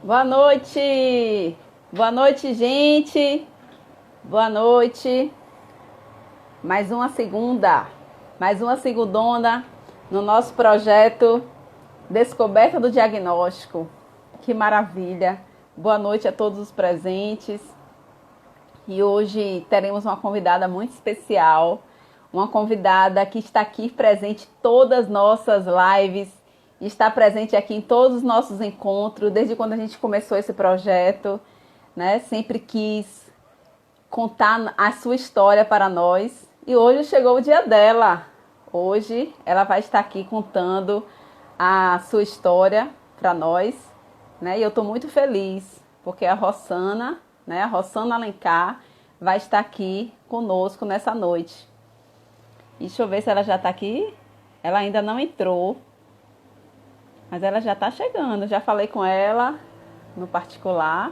Boa noite! Boa noite, gente! Boa noite! Mais uma segundona no nosso projeto Descoberta do Diagnóstico. Que maravilha! Boa noite a todos os presentes. E hoje teremos uma convidada muito especial, uma convidada que está aqui presente em todas as nossas lives, está presente aqui em todos os nossos encontros, desde quando a gente começou esse projeto, né? Sempre quis contar a sua história para nós. E hoje chegou o dia dela. Hoje ela vai estar aqui contando a sua história para nós, né? E eu estou muito feliz, porque a Rossana, né? A Rossana Alencar vai estar aqui conosco nessa noite. E deixa eu ver se ela já está aqui. Ela ainda não entrou, mas ela já está chegando. Já falei com ela no particular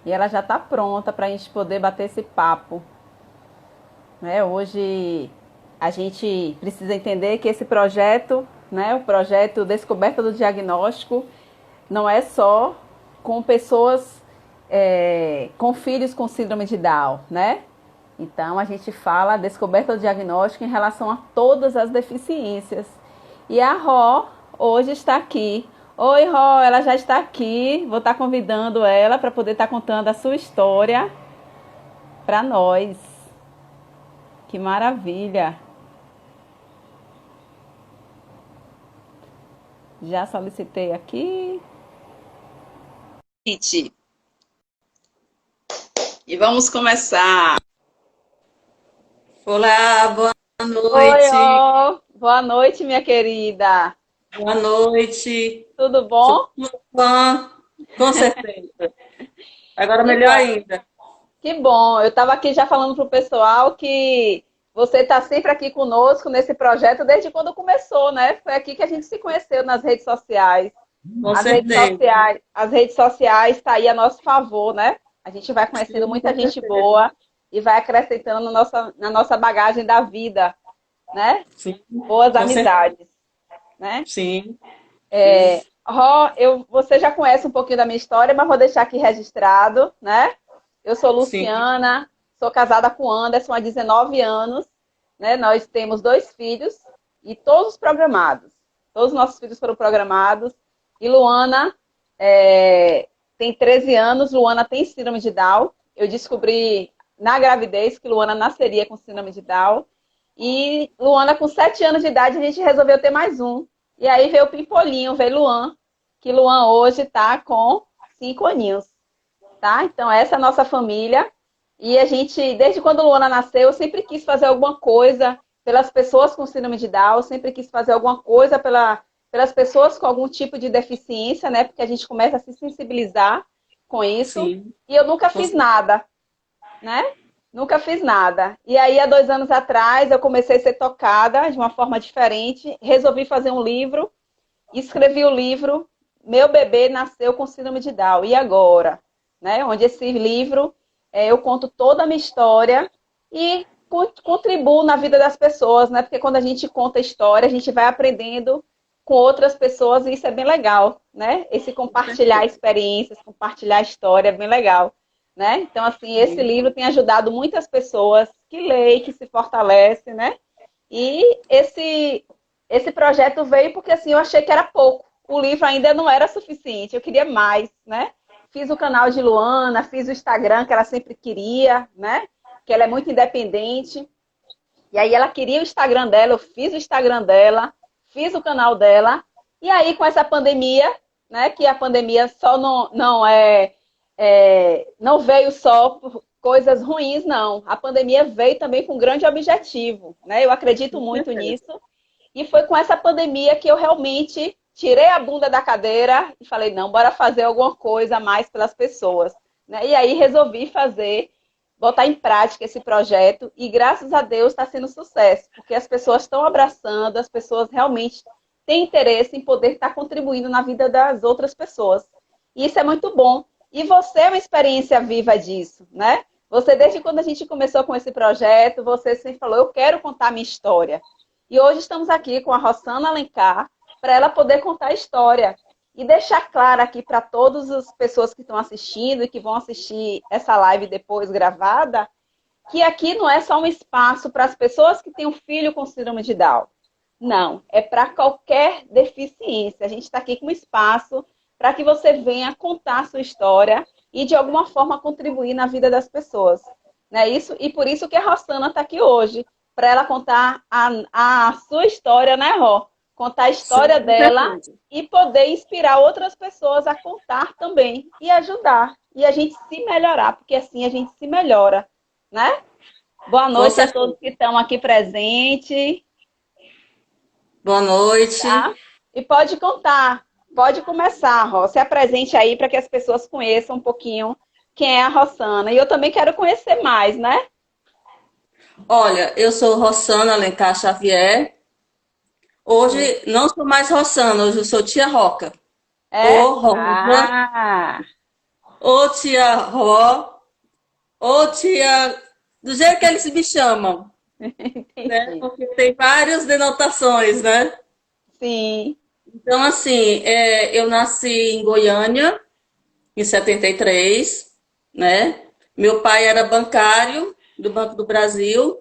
e ela já está pronta para a gente poder bater esse papo. Né? Hoje a gente precisa entender que esse projeto, né, o projeto Descoberta do Diagnóstico, não é só com pessoas com filhos com síndrome de Down, né? Então a gente fala descoberta do diagnóstico em relação a todas as deficiências. E a Ró hoje está aqui. Oi, Ró, ela já está aqui. Vou estar convidando ela para poder estar contando a sua história para nós. Que maravilha! Já solicitei aqui. E vamos começar. Olá, boa Oi, noite. Ró. Boa noite, minha querida. Boa noite. Tudo Sou bom? sua fã, com certeza. Agora Que melhor bom. ainda. Que bom. Eu estava aqui já falando para o pessoal que você está sempre aqui conosco nesse projeto desde quando começou, né? Foi aqui que a gente se conheceu nas redes sociais. Com certeza. As redes sociais está aí a nosso favor, né? A gente vai conhecendo Sim, muita com gente certeza. boa e vai acrescentando na nossa bagagem da vida, né? Sim, Boas com certeza. amizades, né? Sim, sim, Ró, você já conhece um pouquinho da minha história, mas vou deixar aqui registrado, né? Eu sou sim, Luciana, sou casada com Anderson há 19 anos, né? Nós temos 2 filhos e todos programados. Todos os nossos filhos foram programados. E Luana tem 13 anos, Luana tem síndrome de Down. Eu descobri na gravidez que Luana nasceria com síndrome de Down. E Luana, com 7 anos de idade, a gente resolveu ter mais um. E aí veio o Pimpolinho, veio Luan, que Luan hoje está com 5 aninhos, tá? Então essa é a nossa família. E a gente, desde quando Luana nasceu, eu sempre quis fazer alguma coisa pelas pessoas com síndrome de Down, sempre quis fazer alguma coisa pelas pessoas com algum tipo de deficiência, né? Porque a gente começa a se sensibilizar com isso. sim, E eu nunca com fiz certeza. nada, né? Nunca fiz nada. E aí, há 2 anos atrás, eu comecei a ser tocada de uma forma diferente. Resolvi fazer um livro, escrevi o livro Meu Bebê Nasceu com Síndrome de Down. E agora? Né? Onde esse livro eu conto toda a minha história e contribuo na vida das pessoas, né? Porque quando a gente conta a história, a gente vai aprendendo com outras pessoas e isso é bem legal, né? Esse Com compartilhar certeza. experiências, compartilhar história é bem legal, né? Então, assim, esse Sim, livro tem ajudado muitas pessoas que leem, que se fortalecem, né? E esse projeto veio porque assim eu achei que era pouco. O livro ainda não era suficiente, eu queria mais, né? Fiz o canal de Luana, fiz o Instagram que ela sempre queria, né? Que ela é muito independente. E aí ela queria o Instagram dela, eu fiz o Instagram dela, fiz o canal dela. E aí com essa pandemia, né? Que a pandemia só não veio só por coisas ruins, não. A pandemia veio também com um grande objetivo, né? Eu acredito com muito certeza. nisso. E foi com essa pandemia que eu realmente tirei a bunda da cadeira e falei, não, bora fazer alguma coisa a mais pelas pessoas. Né? E aí resolvi fazer, botar em prática esse projeto e graças a Deus está sendo sucesso, porque as pessoas estão abraçando, as pessoas realmente têm interesse em poder estar contribuindo na vida das outras pessoas. E isso é muito bom. E você é uma experiência viva disso, né? Você, desde quando a gente começou com esse projeto, você sempre falou, eu quero contar minha história. E hoje estamos aqui com a Rossana Alencar para ela poder contar a história. E deixar claro aqui para todas as pessoas que estão assistindo e que vão assistir essa live depois gravada, que aqui não é só um espaço para as pessoas que têm um filho com síndrome de Down. Não, é para qualquer deficiência. A gente está aqui com um espaço para que você venha contar a sua história e, de alguma forma, contribuir na vida das pessoas. Não é isso? E por isso que a Rossana está aqui hoje, para ela contar a sua história, né, Ró? Contar a história dela e poder inspirar outras pessoas a contar também e ajudar. E a gente se melhorar, porque assim a gente se melhora, né? Boa noite a todos que estão aqui presentes. Boa noite. Tá? E pode contar, pode começar, Ró. Se apresente aí para que as pessoas conheçam um pouquinho quem é a Rossana. E eu também quero conhecer mais, né? Olha, eu sou Rossana Alencar Xavier. Hoje não sou mais Rossana, hoje eu sou tia Roca. É? Ou Rosa, ou tia Ró, ou tia... Do jeito que eles me chamam. Né? Porque tem várias denotações, né? Sim. Então, assim, eu nasci em Goiânia, em 73, né? Meu pai era bancário do Banco do Brasil.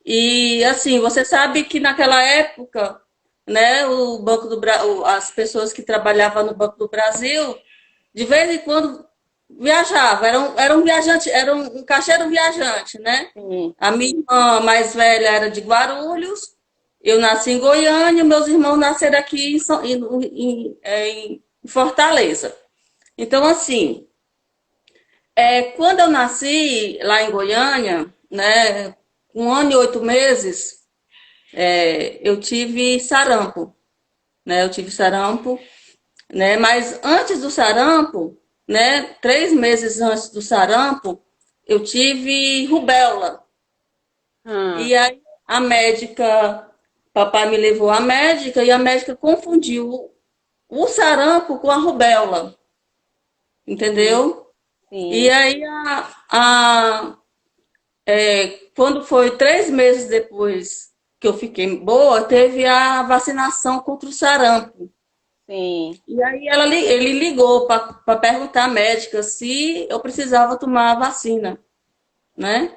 E, assim, você sabe que naquela época, né, o Banco do as pessoas que trabalhavam no Banco do Brasil, de vez em quando viajavam, eram viajante, era um caixeiro viajante, né? Sim. A minha irmã mais velha era de Guarulhos, eu nasci em Goiânia, meus irmãos nasceram aqui em Fortaleza. Então, assim, quando eu nasci lá em Goiânia, né, 1 ano e 8 meses, eu tive sarampo, né? Eu tive sarampo, né? Mas antes do sarampo, né? 3 meses antes do sarampo, eu tive rubéola. E aí a médica, papai me levou à médica e a médica confundiu o sarampo com a rubéola, entendeu? Sim. E aí quando foi 3 meses depois que eu fiquei boa, teve a vacinação contra o sarampo. Sim. E aí ele ligou para perguntar à médica se eu precisava tomar a vacina, né?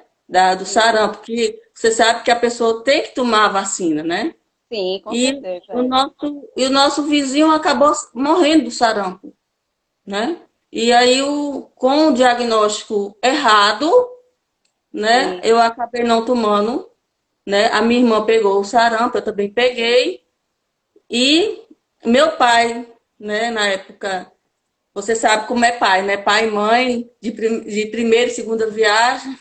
Do sarampo, porque você sabe que a pessoa tem que tomar a vacina, né? Sim, com E certeza. o nosso vizinho acabou morrendo do sarampo, né? E aí, com o diagnóstico errado, né? Sim. Eu acabei não tomando, né? A minha irmã pegou o sarampo, eu também peguei. E meu pai, né? Na época, você sabe como é pai, né? Pai e mãe de primeira e segunda viagem,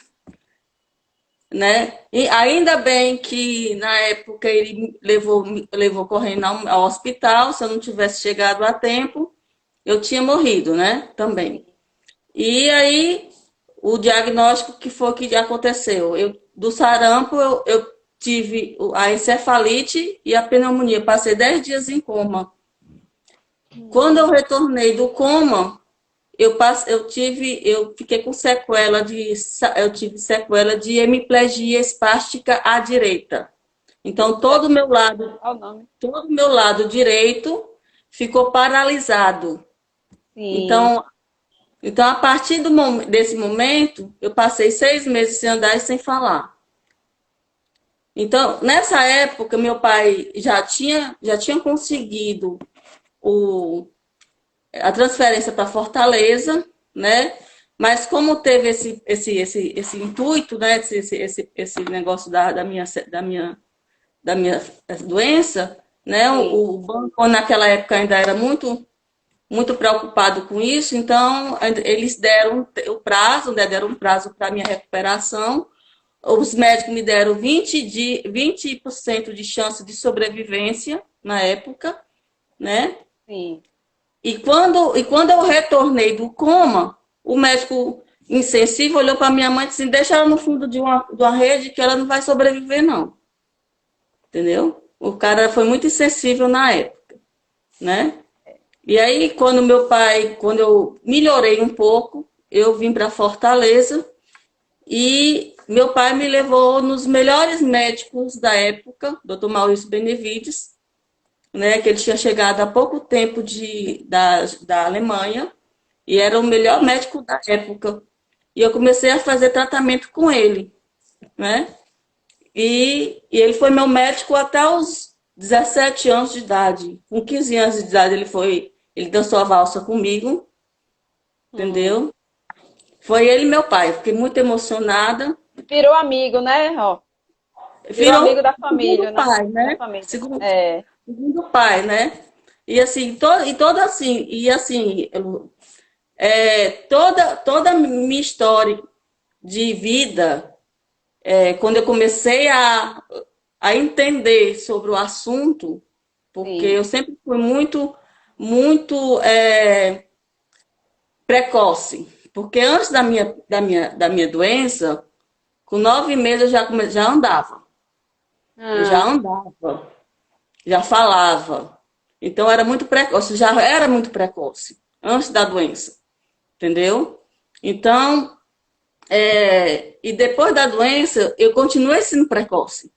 né? E ainda bem que na época ele levou correndo ao hospital. Se eu não tivesse chegado a tempo, eu tinha morrido, né? Também. E aí o diagnóstico que foi que aconteceu? Do sarampo eu tive a encefalite e a pneumonia. Passei 10 dias em coma. Quando eu retornei do coma, eu fiquei com eu tive sequela de hemiplegia espástica à direita. Então todo o meu lado direito ficou paralisado. Sim. Então a partir desse momento, eu passei 6 meses sem andar e sem falar. Então, nessa época, meu pai já tinha conseguido a transferência para Fortaleza, né? Mas como teve esse intuito, né? Esse negócio da minha doença, né? O banco naquela época ainda era muito muito preocupado com isso, então eles deram o prazo, né? Deram um prazo para minha recuperação. Os médicos me deram 20% de chance de sobrevivência na época, né? Sim. E quando eu retornei do coma, o médico insensível olhou para minha mãe e disse assim, deixa ela no fundo de uma rede que ela não vai sobreviver, não. Entendeu? O cara foi muito insensível na época, né? E aí, quando eu melhorei um pouco, eu vim para Fortaleza e meu pai me levou nos melhores médicos da época, Dr. Maurício Benevides, né, que ele tinha chegado há pouco tempo da Alemanha e era o melhor médico da época. E eu comecei a fazer tratamento com ele, né? E ele foi meu médico até os 17 anos de idade. Com 15 anos de idade ele dançou a valsa comigo, Hum. entendeu? Foi ele e meu pai. Fiquei muito emocionada. Virou amigo, né? Ó, virou amigo Virou da o segundo família, né? pai, Da né? família. Segundo, É, segundo pai, né? E assim, toda a minha história de vida, quando eu comecei a entender sobre o assunto, porque sim. eu sempre fui muito precoce. Porque antes da minha doença, com 9 meses eu já andava. Eu já Ah, andava, já falava. Então era muito precoce, já era muito precoce, antes da doença, entendeu? Então, e depois da doença, eu continuei sendo precoce.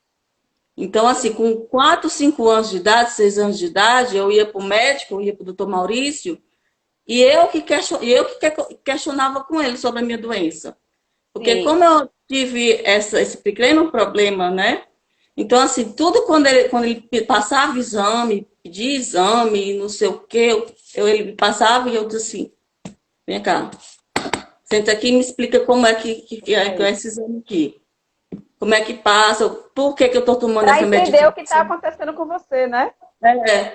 Então, assim, com 4, 5 anos de idade, 6 anos de idade, eu ia para o médico, eu ia para o doutor Maurício, e eu que questionava com ele sobre a minha doença. Porque sim. como eu tive esse pequeno problema, né? Então, assim, tudo quando ele passava exame, pedia exame, não sei o quê, ele passava e eu disse assim, vem cá, senta aqui e me explica como é que é Aí. esse exame aqui. Como é que passa, por que eu estou tomando Para essa entender o que está medicação. acontecendo com você, né?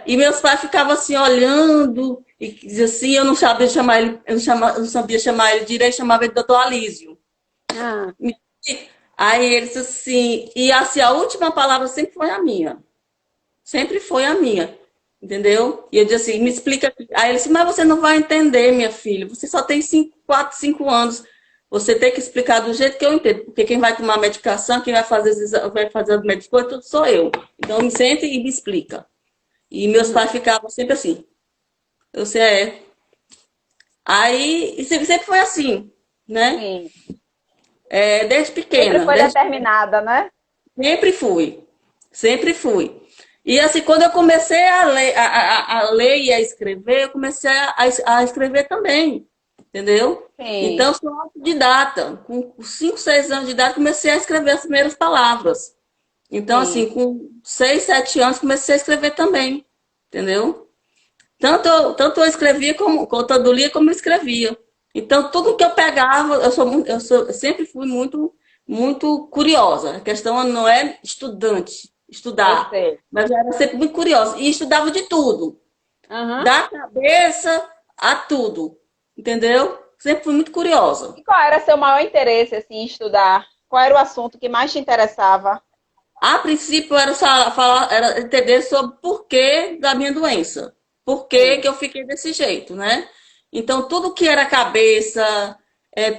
E meus pais ficavam assim olhando e diziam assim, eu não sabia chamar ele, eu não sabia chamar ele direito, chamava ele de doutor Alísio. Ah, Aí ele disse assim, e assim, a última palavra sempre foi a minha. Sempre foi a minha. Entendeu? E eu disse assim, me explica. Aí ele disse, mas você não vai entender, minha filha. Você só tem 4, 5 anos. Você tem que explicar do jeito que eu entendo. Porque quem vai tomar medicação, quem vai fazer as medicações, tudo sou eu. Então me sente e me explica. E meus pais ficavam sempre assim. Você é. Aí, e sempre foi assim, né? sim. Desde Sempre pequena. foi determinada, né? Sempre fui. Sempre fui. E assim, quando eu comecei a ler e a escrever, eu comecei a escrever também. Entendeu? Então, Sim. eu sou autodidata. Com 5, 6 anos de idade, comecei a escrever as primeiras palavras. Então, Sim. assim, com 6, 7 anos, comecei a escrever também. Entendeu? Tanto eu escrevia tanto eu lia como eu escrevia. Então, tudo que eu pegava, eu sempre fui muito curiosa. A questão não é Eu estudar, sei. mas eu era sempre muito curiosa. E estudava de tudo, Aham. da cabeça a tudo, entendeu? Sempre fui muito curiosa. E qual era seu maior interesse, assim, em estudar? Qual era o assunto que mais te interessava? A princípio era entender sobre o porquê da minha doença. Por que Sim. que eu fiquei desse jeito, né? Então, tudo que era cabeça,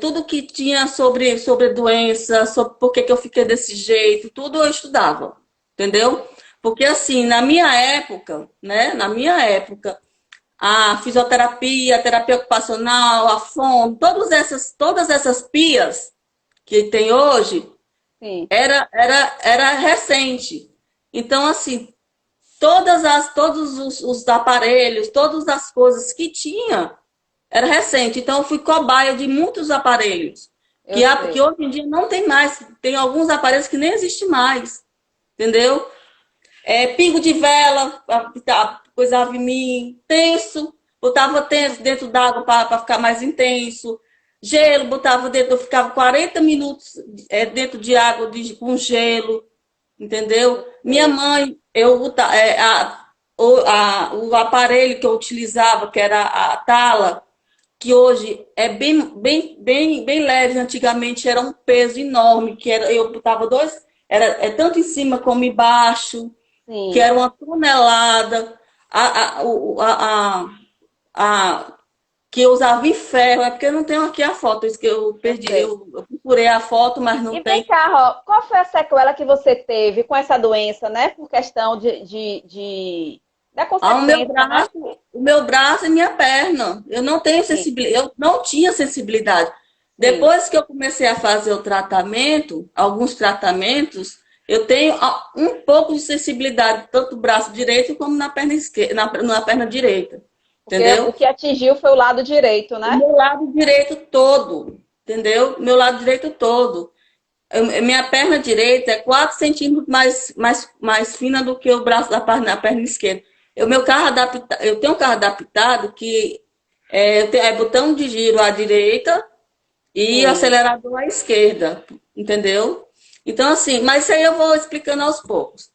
tudo que tinha sobre a doença, sobre por que que eu fiquei desse jeito, tudo eu estudava, entendeu? Porque assim, na minha época, né? Na minha época, a fisioterapia, a terapia ocupacional, a fono, todas essas pias que tem hoje, Sim. era recente. Então, assim, todos os aparelhos, todas as coisas que tinha, era recente. Então, eu fui cobaia de muitos aparelhos, Eu que sei. hoje em dia não tem mais. Tem alguns aparelhos que nem existem mais, entendeu? Pingo de vela, coisava em mim, tenso, botava tenso dentro d'água para ficar mais intenso. Gelo, botava dentro, eu ficava 40 minutos dentro de água com gelo, entendeu? Eu Minha sei. mãe, o aparelho que eu utilizava, que era a tala, que hoje é bem, bem, bem, bem leve, antigamente era um peso enorme, eu botava tanto em cima como embaixo, que Sim. era uma tonelada, a, que eu usava em ferro, é porque eu não tenho aqui a foto, isso que eu Eu perdi, sei. eu procurei a foto, mas não E vem tem. cá, Ró, qual foi a sequela que você teve com essa doença, né? Por questão da Ah, consequência, né? o meu braço e minha perna. Eu não tenho Sim, sensibilidade, eu não tinha sensibilidade. sim, Depois que eu comecei a fazer o tratamento, alguns tratamentos, Eu tenho um pouco de sensibilidade, tanto no braço direito como na perna esquerda, na perna direita. Porque o Entendeu? que atingiu foi o lado direito, O né? meu lado direito todo. Entendeu? Meu lado direito todo. Minha perna direita é 4 centímetros mais fina do que o braço da perna esquerda. Eu tenho um carro adaptado que é botão de giro à direita e Sim, acelerador à esquerda, entendeu? Então, assim, mas isso aí eu vou explicando aos poucos.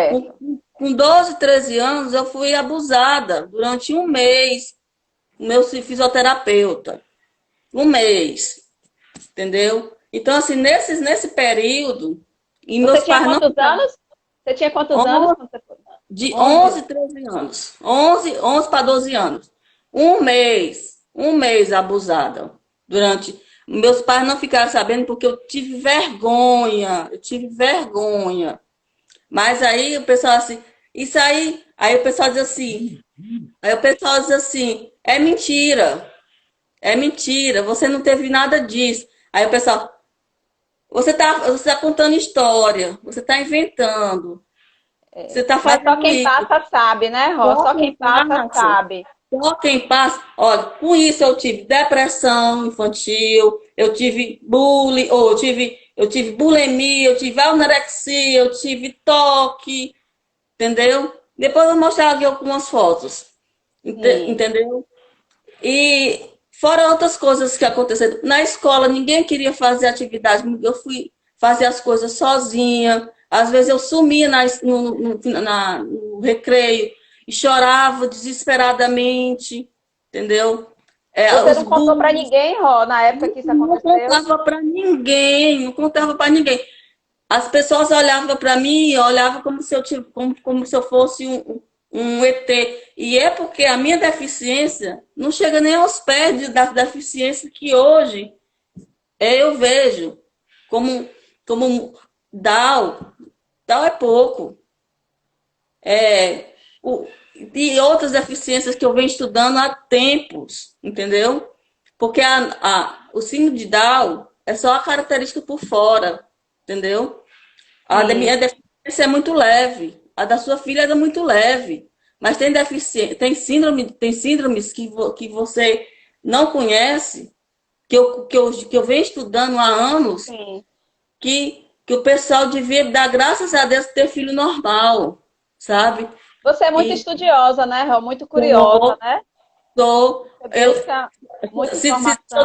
Com, certo. com 12, 13 anos, eu fui abusada durante um mês, o meu fisioterapeuta. Um mês, entendeu? Então, assim, nesse período, e Você meus tinha pais não quantos ficavam anos? Você tinha quantos anos quando você foi? de 11. 11, 13 anos. 11 para 12 anos. Um mês abusada. Durante. Meus pais não ficaram sabendo porque eu tive vergonha. Eu tive vergonha. Mas aí o pessoal assim, isso aí o pessoal diz assim, aí o pessoal diz assim, é mentira, você não teve nada disso. Aí o pessoal, você tá contando história, você tá inventando, você tá Mas só fazendo quem isso. passa sabe, né, Ró? Só Só quem quem passa passa, sabe. só quem passa. Olha, com isso eu tive depressão infantil, eu tive bullying, ou eu tive bulimia, eu tive anorexia, eu tive toque, entendeu? Depois eu vou mostrar aqui algumas fotos, Sim. entendeu? E fora outras coisas que aconteceram. Na escola, ninguém queria fazer atividade. Eu fui fazer as coisas sozinha. Às vezes eu sumia no recreio e chorava desesperadamente, entendeu? Você Os não contou pra bullies, ninguém, Ró, na época que isso não aconteceu? contava para ninguém, não contava para ninguém. As pessoas olhavam para mim e olhavam como se eu fosse um ET. E é porque a minha deficiência não chega nem aos pés da deficiência que hoje eu vejo como Down. Down é pouco. É, o, e outras deficiências que eu venho estudando há tempos, entendeu? Porque o síndrome de Down é só a característica por fora, entendeu? A da Sim. minha deficiência é muito leve. A da sua filha é muito leve. Mas tem deficiência, tem síndromes que você não conhece, que eu venho estudando há anos, Sim. que o pessoal devia dar graças a Deus ter filho normal, sabe? Você é muito E estudiosa, né, Ró? Muito curiosa, sou, né? sou, Você eu, busca muita se eu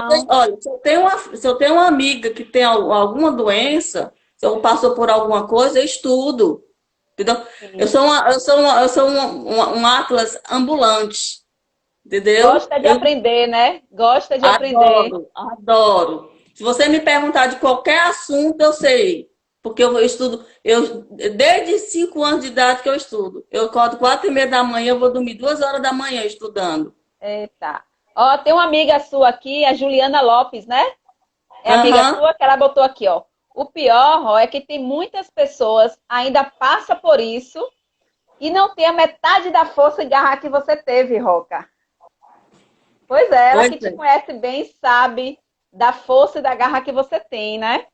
tenho, informação. olha, se eu tenho uma amiga que tem alguma doença, se eu passou por alguma coisa, eu estudo. Entendeu? Eu Sim. sou uma, eu sou uma, eu sou um atlas ambulante, entendeu? Gosta de Eu aprender, né? Gosta de aprender. adoro, adoro. Se você me perguntar de qualquer assunto, eu sei. Porque eu estudo, desde 5 anos de idade que eu estudo. Eu acordo 4h30 da manhã, eu vou dormir 2 horas da manhã estudando. Eita. Ó, tem uma amiga sua aqui, a Juliana Lopes, né? É amiga Aham. sua que ela botou aqui, ó. O pior, ó, é que tem muitas pessoas ainda passa por isso e não tem a metade da força e garra que você teve, Roca. Pois é, ela Pois que te é. conhece bem sabe da força e da garra que você tem, né?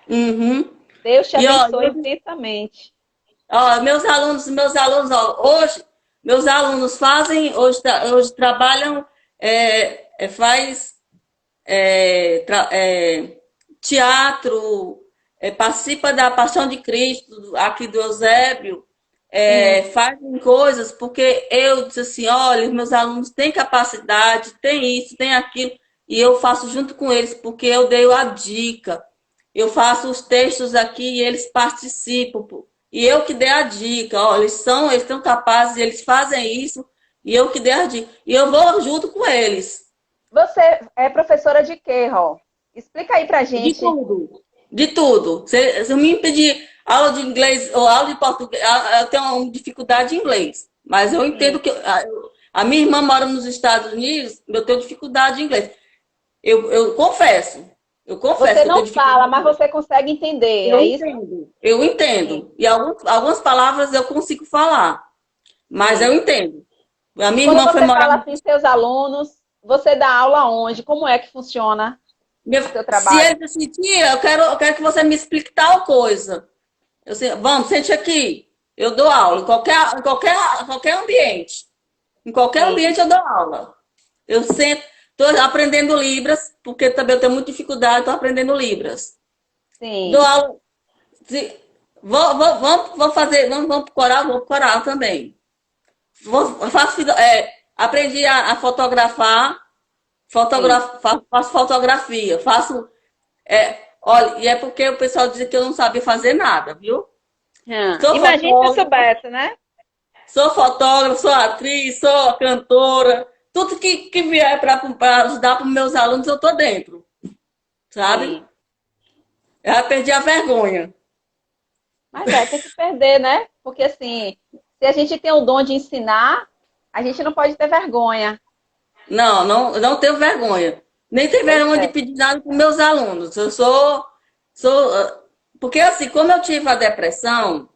Uhum. Deus te E ó, abençoe intensamente. meus alunos, ó, hoje, meus alunos hoje trabalham, faz teatro, participa da Paixão de Cristo, aqui do Eusébio, Sim. fazem coisas, porque eu disse assim, olha, meus alunos têm capacidade, têm isso, têm aquilo, e eu faço junto com eles, porque eu dei a dica. Eu faço os textos aqui e eles participam. Pô. E eu que dei a dica, ó, eles estão capazes, eles fazem isso, e eu que dei a dica. E eu vou junto com eles. Você é professora de quê, Ró? Explica aí pra De gente. tudo. De tudo. Se me pedir aula de inglês ou aula de português, eu tenho uma dificuldade em inglês. Mas eu entendo Sim. que a minha irmã mora nos Estados Unidos, eu tenho dificuldade em inglês. Eu confesso. Eu confesso Você que eu tenho não fala, dificuldade em mas inglês. você consegue entender, Eu é isso? entendo. Eu Sim, entendo. E algumas palavras eu consigo falar. Mas eu sim. entendo. A E minha quando irmã foi você morar. fala assim, seus alunos, você dá aula onde? Como é que funciona o seu Se trabalho? ele decidir, eu quero que você me explique tal coisa. Eu sei, vamos, sente aqui. Eu dou aula em qualquer ambiente. Em qualquer Sim, ambiente eu dou aula. Eu sempre estou aprendendo Libras, porque também eu tenho muita dificuldade, estou aprendendo Libras. Dou sim, aula. se- vou fazer, vamos pro coral, vou pro coral também. Aprendi a fotografar, sim. faço fotografia, faço. Olha, e é porque o pessoal dizia que eu não sabia fazer nada, viu? Sou Imagina se eu fotógrafo, soubesse, né? sou fotógrafo, sou atriz, sou cantora. Tudo que vier para ajudar para os meus alunos, eu tô dentro, sabe? Sim. Eu já perdi a vergonha. Mas é, tem que perder, né? Porque assim, se a gente tem o dom de ensinar, a gente não pode ter vergonha. Não, não, não tenho vergonha. Nem tenho Pois vergonha de é. pedir nada para meus alunos. Porque assim, como eu tive a depressão,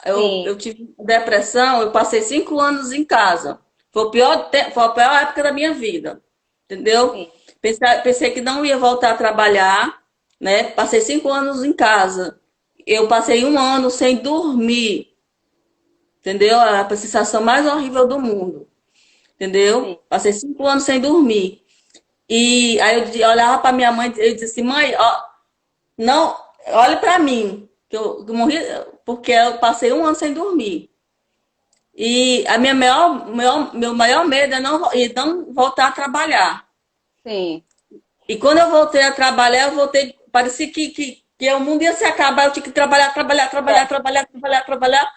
eu Sim, tive depressão, eu passei 5 anos em casa. Foi a pior época da minha vida, entendeu? sim, Pensei que não ia voltar a trabalhar, né? Passei 5 anos em casa. Eu passei um ano sem dormir, entendeu? A sensação mais horrível do mundo, entendeu? sim. Passei 5 anos sem dormir. E aí eu olhava para minha mãe e disse assim, mãe, ó, não, olhe para mim, que eu morri porque eu passei um ano sem dormir. E a meu maior medo é não voltar a trabalhar. Sim. E quando eu voltei a trabalhar, parecia que o mundo ia se acabar, eu tinha que trabalhar, trabalhar, trabalhar, É. trabalhar, trabalhar, trabalhar.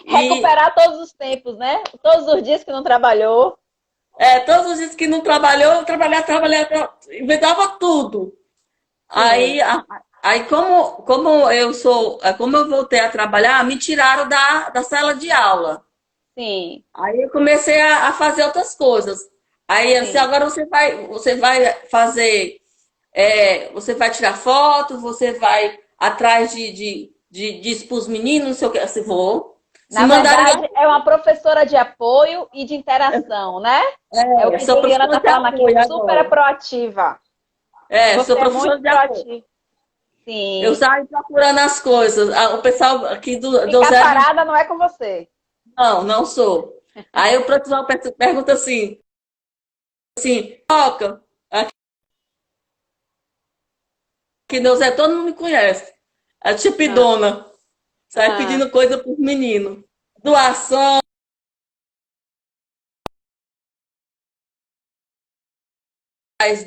E Recuperar todos os tempos, né? Todos os dias que não trabalhou. todos os dias que não trabalhou, eu trabalhar, trabalhar, inventava tudo. Sim, Aí, aí como eu voltei a trabalhar, me tiraram da sala de aula. sim, Aí eu comecei a fazer outras coisas. Aí, assim, sim. agora você vai fazer, você vai tirar foto, você vai atrás de expor os meninos, não sei o que, assim, vou. Se Na mandarem, verdade, é uma professora de apoio e de interação, né? É o que sou Juliana professora está de falando aqui, apoio super agora. proativa. Sou Você é muito professora de apoio. proativa. Eu Sim. saio procurando as coisas. O pessoal aqui do Ficar Zero, parada não é com você. não, não sou. Aí o professor pergunta assim, toca, aqui no Zé todo mundo me conhece. A Ah, tipidona. Sai ah, pedindo coisa para os meninos. Doação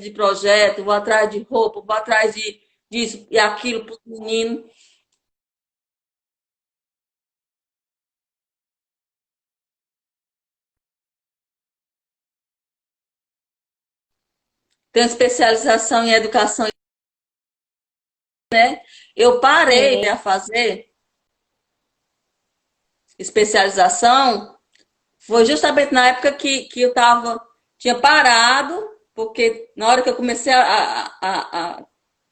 de projeto, vou atrás de roupa, vou atrás disso e aquilo para os meninos. Tenho especialização em educação, né? Eu parei sim, a fazer especialização, foi justamente na época que eu tinha parado, porque na hora que eu comecei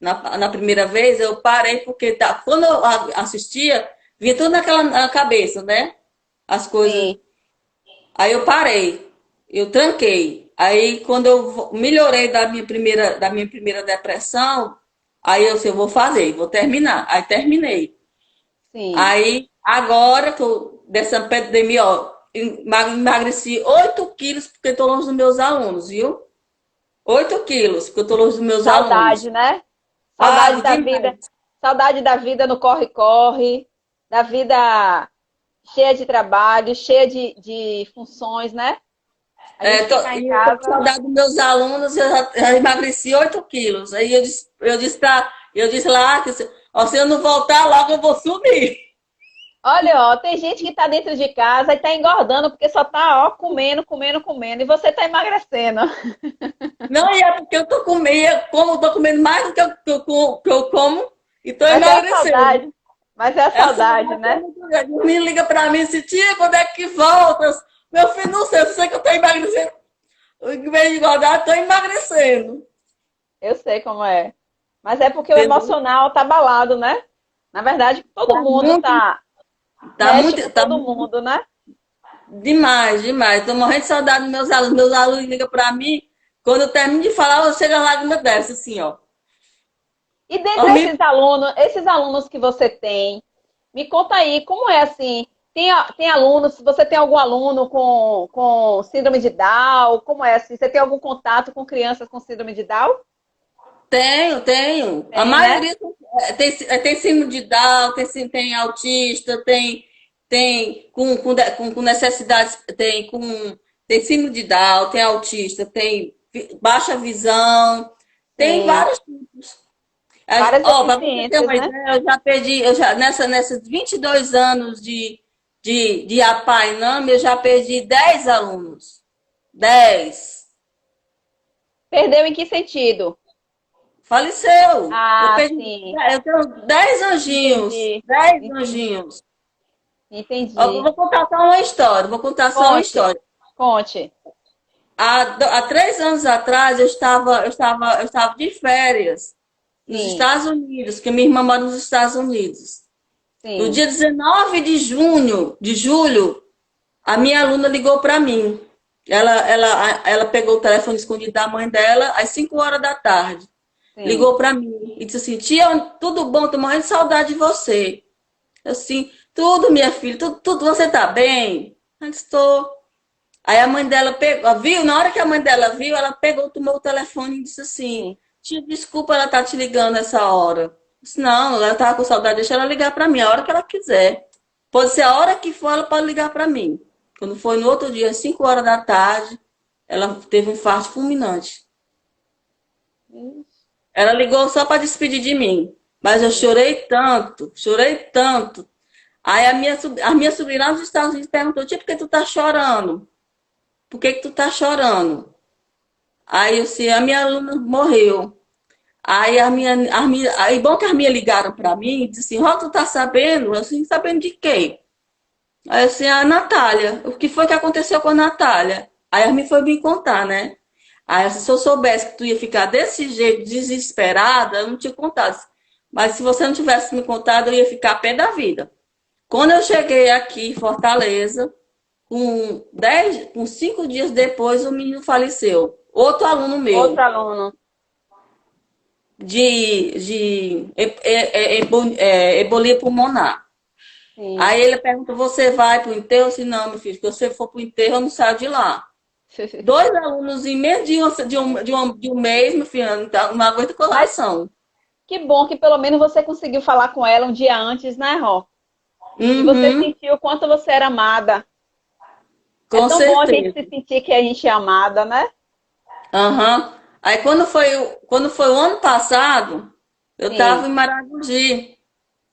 na primeira vez, eu parei, porque quando eu assistia, vinha tudo naquela na cabeça, né? As coisas. sim. Aí eu parei, eu tranquei. Aí quando eu melhorei da minha primeira depressão, aí eu vou fazer, vou terminar. Aí terminei. Sim. Aí agora que dessa pandemia, ó, emagreci 8 quilos porque estou longe dos meus alunos, viu? 8 quilos porque eu estou longe dos meus Saudade, alunos. né? Saudade Ah, da demais. vida. Saudade da vida no corre-corre, da vida cheia de trabalho, cheia de funções, né? A gente ficar em E eu tô com casa. saudade dos meus alunos, eu já emagreci 8 quilos. Aí eu disse lá que ó, se eu não voltar logo eu vou sumir. Olha, ó, tem gente que tá dentro de casa e tá engordando porque só tá, ó, comendo, comendo, comendo. E você tá emagrecendo. Não, e é porque eu tô comendo mais do que eu como e tô Mas é a emagrecendo. saudade. Mas é a É a saudade, saudade é né? muito grande. O menino liga pra mim e diz, tia, quando é que voltas? Meu filho, não sei, eu sei que eu tô emagrecendo. Em vez de engordar, eu tô emagrecendo. Eu sei como é. Mas é porque o Entendeu? emocional tá abalado, né? Na verdade, todo Tá mundo muito, tá. tá Mexe com muito, tá todo muito mundo, né? demais, demais. Tô morrendo de saudade dos meus alunos. Meus alunos ligam pra mim, quando eu termino de falar, chega a lágrima dessa, assim, ó. E Ó, dentre esses alunos que você tem, Me conta aí, como é assim? Tem alunos, você tem algum aluno com síndrome de Down? Como é assim? Você tem algum contato com crianças com síndrome de Down? Tenho, tenho. A Tem, né? maioria tem síndrome de Down, tem autista, tem com necessidades, tem síndrome de Down, tem autista, tem baixa visão, tem Sim. vários tipos. Várias Ó, para você ter deficiências, uma né? ideia, nesses 22 anos de APAINAME, eu já perdi 10 alunos. 10. Perdeu em que sentido? Faleceu. Ah, sim. Eu tenho 10 anjinhos. Entendi. 10 Entendi. anjinhos. Eu Entendi. vou contar só uma história. Vou contar só uma Conte. história. Conte. Há 3 anos atrás, eu estava de férias nos Sim. Estados Unidos, porque minha irmã mora nos Estados Unidos. No Sim. dia 19 de julho, a minha aluna ligou para mim. Ela pegou o telefone escondido da mãe dela às 5 horas da tarde. Sim. Ligou para mim e disse assim: Tia, tudo bom? Tô morrendo de saudade de você. Eu assim, tudo, minha filha, tudo, você tá bem? Eu estou. Aí a mãe dela pegou, viu? Na hora que a mãe dela viu, ela pegou, tomou o telefone e disse assim: Sim. Tia, desculpa ela tá te ligando essa hora. Eu disse, não, ela tava com saudade, deixa ela ligar para mim a hora que ela quiser. Pode ser a hora que for, ela pode ligar para mim. Quando foi no outro dia, às 5 horas da tarde, ela teve um infarto fulminante. Ela ligou só para despedir de mim. Mas eu Sim. chorei tanto, chorei tanto. Aí a minha sobrinha lá nos Estados Unidos perguntou: Tia, por que tu tá chorando? Por que tu tá chorando? Aí eu disse: a minha aluna morreu. Aí bom que as minhas ligaram para mim e disse assim: Ró, tu tá sabendo? Eu assim, sabendo de quê? Aí eu assim: a Natália. O que foi que aconteceu com a Natália? Aí a minha foi me contar, né? Aí, se eu soubesse que tu ia ficar desse jeito, desesperada, eu não tinha contado. Mas se você não tivesse me contado, eu ia ficar a pé da vida. Quando eu cheguei aqui em Fortaleza, com 5 dias depois, o menino faleceu. Outro aluno Outro meu, aluno. de ebolia pulmonar. Sim. Aí ele perguntou: você vai para o enterro? Eu disse: não, meu filho, se você for para o enterro, eu não saio de lá. 2 alunos em menos de um mês, meu filho, não aguenta o Mas coração. que bom que pelo menos você conseguiu falar com ela um dia antes, né, Ró? E você Uhum, sentiu o quanto você era amada. É com tão bom a gente certeza. se sentir que a gente é amada, né? Aham. Aí quando foi o ano passado, eu estava Sim, em Maragogi.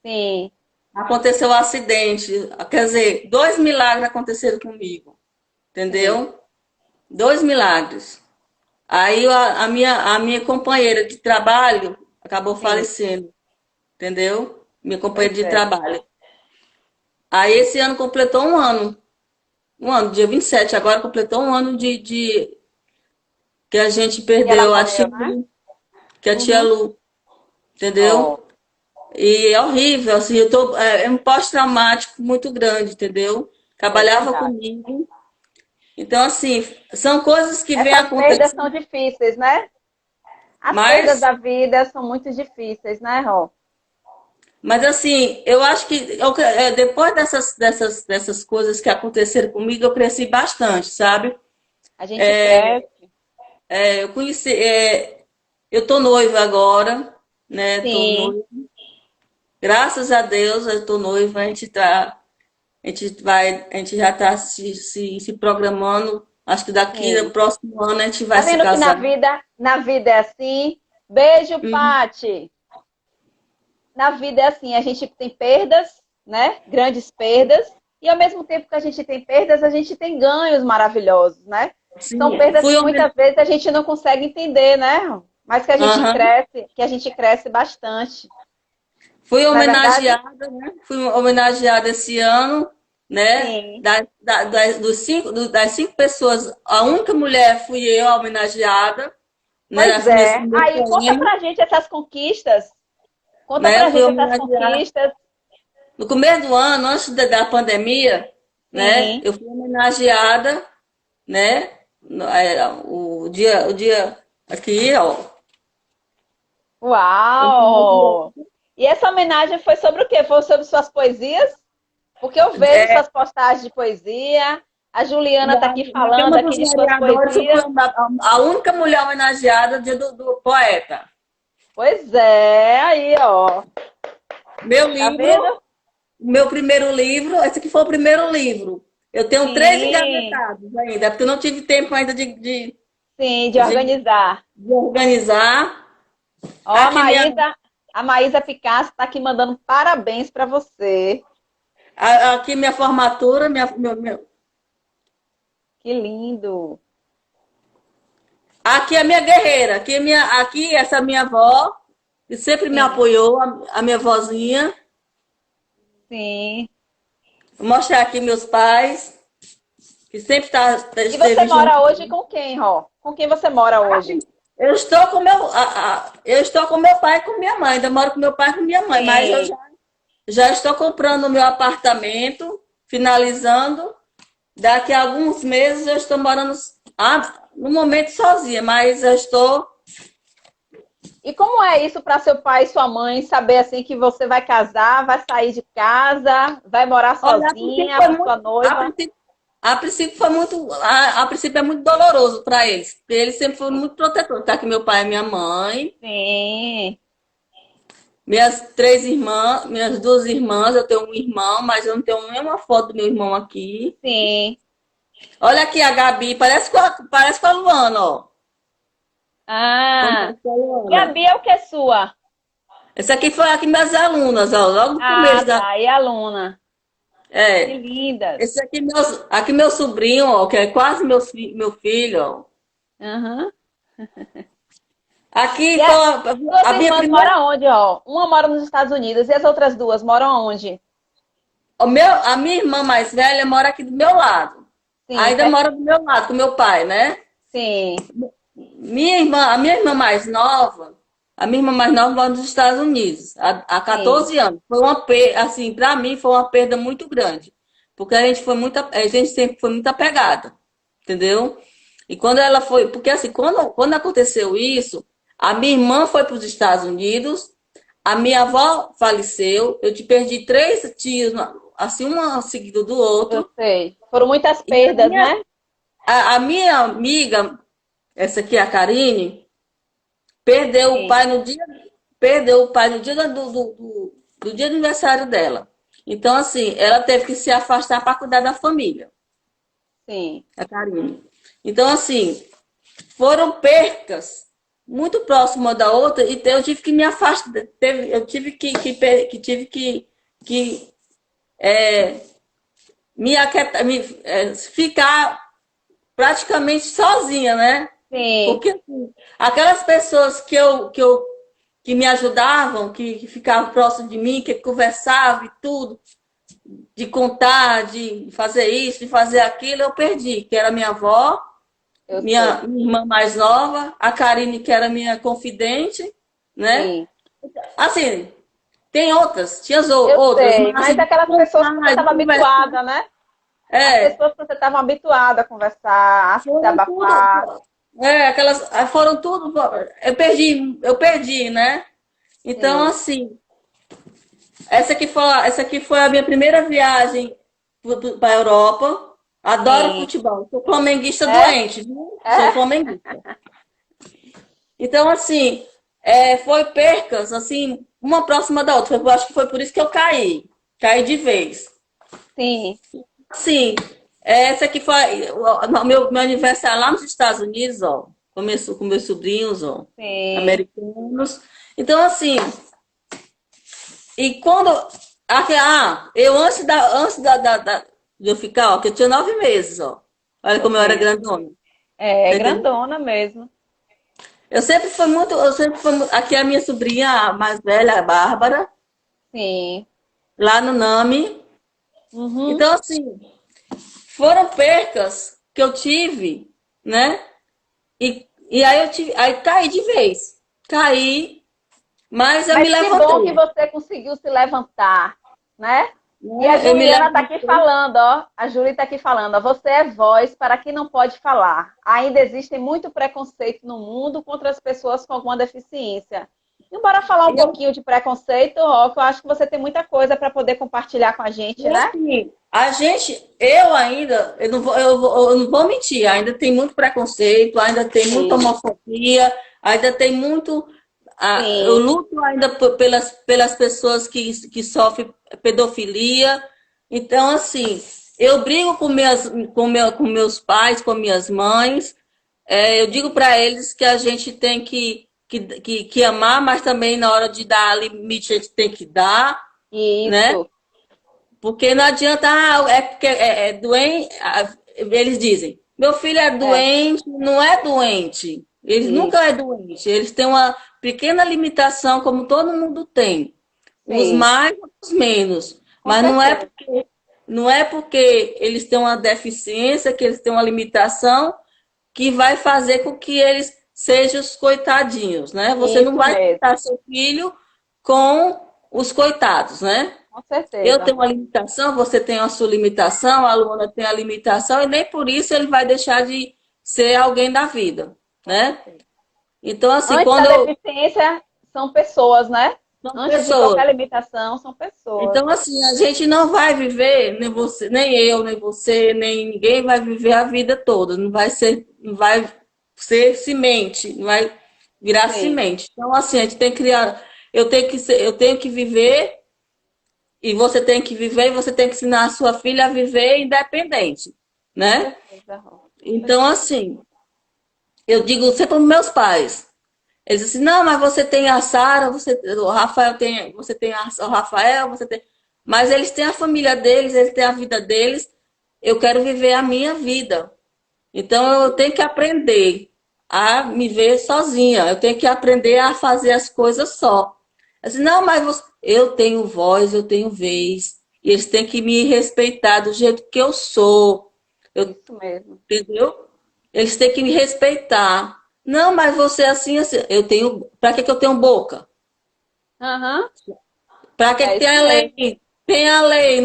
sim, Aconteceu o acidente. Quer dizer, 2 milagres aconteceram comigo. sim, Entendeu? 2 milagres. Aí a minha companheira de trabalho acabou sim. falecendo. Entendeu? Minha Pois companheira de é. trabalho. Aí esse ano completou um ano. Um ano, dia 27 agora completou um ano de que a gente E ela perdeu a tia morreu, né? Lu, que é a tia Uhum. Lu, Ó, entendeu? E é horrível, assim, é um pós-traumático muito grande, entendeu? é Trabalhava verdade. comigo. Então, assim, são coisas que vêm Essas perdas são acontecendo, difíceis, né? As perdas mas, da vida são muito difíceis, né, Ró? mas assim, eu acho que depois dessas coisas que aconteceram comigo, eu cresci bastante, sabe? A gente cresce. Eu conheci, eu tô noiva agora, né? Tô Sim, noiva. Graças a Deus, eu tô noiva, a gente já está se programando. Acho que daqui no sim. próximo ano a gente vai Tá se vendo que casar. na vida é assim? Beijo, Uhum. Pati. Na vida é assim, a gente tem perdas, né? Grandes perdas, e ao mesmo tempo que a gente tem perdas, a gente tem ganhos maravilhosos, né? São Sim, perdas que muitas vezes a gente não consegue entender, né? Mas aham. que a gente cresce bastante. Fui Não é verdade? homenageada, né? Fui homenageada esse ano, né? Sim. Das cinco pessoas, a única mulher fui eu a homenageada, né? Pois Nesse é. meu Aí, conta poema, pra gente essas conquistas. Conta né? pra Fui gente essas homenageada conquistas. no começo do ano, antes da pandemia, né? Sim. Eu fui homenageada, né? O dia aqui, ó. Uau! E essa homenagem foi sobre o quê? Foi sobre suas poesias? Porque eu vejo É, suas postagens de poesia. A Juliana está aqui na falando Câmara aqui dos de suas Vereadores, eu poesias. fui a única mulher homenageada do poeta. Pois é, aí, ó. Meu Tá livro, vendo? meu primeiro livro, esse aqui foi o primeiro livro. Eu tenho três Sim, engavetados ainda, porque eu não tive tempo ainda sim, de de, organizar. de organizar. Ó, Aqui minha, A Maísa Picasso está aqui mandando parabéns para você. aqui minha formatura, Que lindo. aqui a minha guerreira, aqui essa minha avó, que sempre me Sim, apoiou, a minha vozinha. sim. Vou mostrar aqui meus pais, que sempre E você esteve junto. mora hoje com quem, Ró? Com quem você mora hoje? Eu estou com meu pai e com minha mãe. Ainda moro com meu pai e com minha mãe, mas Sim. já estou comprando o meu apartamento, finalizando. Daqui a alguns meses eu estou morando, no momento sozinha, mas eu estou. E como é isso para seu pai e sua mãe saber assim que você vai casar, vai sair de casa, vai morar Olha, a princípio sozinha foi com sua muito. noiva? A princípio foi muito. A princípio é muito doloroso para eles, porque eles sempre foram muito protetores. Tá aqui meu pai e minha mãe, Sim, minhas três irmãs, minhas duas irmãs, eu tenho um irmão, mas eu não tenho nenhuma foto do meu irmão aqui. sim. Olha aqui a Gabi, parece com a Luana, ó. Ah, Parece com a Luana. Gabi é o que é sua? Essa aqui foi aqui minhas alunas, ó, logo no Ah, começo da. tá. E a aluna? Que É. lindas. Esse aqui meu sobrinho, ó, que é quase meu filho, ó. Aham. Aqui E foi suas a minha irmãs primeira. moram onde, ó? Uma mora nos Estados Unidos e as outras duas moram onde? A minha irmã mais velha mora aqui do meu lado. Sim, Ainda mora do meu lado, com meu pai, né? sim, A minha irmã mais nova, a minha irmã mais nova mora nos Estados Unidos, há sim. 14 anos. Foi uma perda, assim, para mim foi uma perda muito grande, porque a gente sempre foi muito apegada, entendeu? E quando ela foi, porque assim, quando aconteceu isso, a minha irmã foi para os Estados Unidos, a minha avó faleceu, eu te perdi três tios, assim, uma seguido do Eu outro, sei. Foram muitas e perdas, né? a minha amiga, essa aqui, a Karine, perdeu o Sim, pai no dia, perdeu o pai no dia do dia do aniversário dela. Então, assim, ela teve que se afastar para cuidar da família, sim, a Karine. Então, assim, foram percas muito próximas da outra, e eu tive que me afastar, eu tive que ficar praticamente sozinha, né? sim, Porque assim, aquelas pessoas que me ajudavam, que ficavam próximo de mim, que conversavam e tudo, de contar, de fazer isso, de fazer aquilo, eu perdi, que era minha avó, eu sei. minha irmã mais nova, a Karine, que era minha confidente, né? Sim, Assim, tem outras, tinha eu outras, sei. mas Mas assim, é de aquelas pessoas que você contar, de estava conversar, habituada, né? As é, pessoas que você estava habituada a conversar, a se foram tudo, desabafar. aquelas, foram tudo, eu perdi, né? Então, Sim, assim, essa aqui foi a minha primeira viagem para a Europa. Adoro sim. futebol. Sou flamenguista É? doente, viu? Sou É? flamenguista. Então, assim, foi percas, assim, uma próxima da outra. Eu acho que foi por isso que eu caí. Caí de vez. Sim, Sim, essa aqui foi meu aniversário lá nos Estados Unidos, ó. Começou com meus sobrinhos, ó, sim. americanos. Então, assim, e quando. Eu de eu ficar, ó, que eu tinha 9 meses, ó. Olha Eu como eu era sei. grandona. É Tá entendendo? grandona mesmo. Eu sempre fui muito. Aqui é a minha sobrinha a mais velha, a Bárbara, Sim. lá no NAMI. Uhum. Então, assim, foram percas que eu tive, né? E aí aí caí de vez. Caí, mas eu me Mas que bom que levantei. você conseguiu se levantar, né? E a Né? Eu me Juliana está aqui levantei. falando, ó. A Júlia está aqui falando, ó. Você é voz para quem não pode falar. Ainda existe muito preconceito no mundo contra as pessoas com alguma deficiência. E bora falar um Eu, pouquinho de preconceito, ó, que eu acho que você tem muita coisa para poder compartilhar com a gente, e né? assim, a gente, eu ainda, eu não vou mentir, ainda tem muito preconceito, ainda tem muita Sim, homofobia, ainda tem muito. Eu sim, luto ainda pelas pessoas que sofrem pedofilia. Então, assim, eu brigo com meus pais, com minhas mães. Eu digo para eles que a gente tem que amar, mas também na hora de dar limite a gente tem que dar, né? isso, Porque não adianta, é porque é doente. Eles dizem, meu filho é é, doente, não é doente. Eles isso, nunca é doente. Eles têm uma pequena limitação, como todo mundo tem. Uns sim, mais, uns menos. com Mas certeza. não é porque eles têm uma deficiência, que eles têm uma limitação, que vai fazer com que eles sejam os coitadinhos, né? Você não Isso vai mesmo, tratar seu filho com os coitados, né? com Eu certeza. tenho uma limitação, você tem a sua limitação, a Luana tem a limitação, e nem por isso ele vai deixar de ser alguém da vida, Com né? certeza. Então, assim, Antes da quando eu. deficiência, são pessoas, né? São Antes de pessoas. qualquer limitação, são pessoas. Então, assim, a gente não vai viver, nem você, nem eu, nem você, nem ninguém vai viver a vida toda. Não vai ser semente, não vai virar Sim, semente. Então, assim, a gente tem que criar. Eu tenho que viver. E você tem que viver, e você tem que ensinar a sua filha a viver independente, com né? certeza, Rô, com Então, certeza. assim, eu digo sempre para meus pais. Eles dizem assim, não, mas você tem a Sara, o Rafael tem, você tem o Rafael, você tem. Mas eles têm a família deles, eles têm a vida deles. Eu quero viver a minha vida. Então eu tenho que aprender a me ver sozinha. Eu tenho que aprender a fazer as coisas só. Assim, não, mas eu tenho voz, eu tenho vez. E eles têm que me respeitar do jeito que eu sou. Eu, Isso mesmo. entendeu? Eles têm que me respeitar. Não, mas você é assim, assim. Eu tenho. Para que eu tenho boca? Aham, Para que é tem isso a mesmo. lei? Tem a lei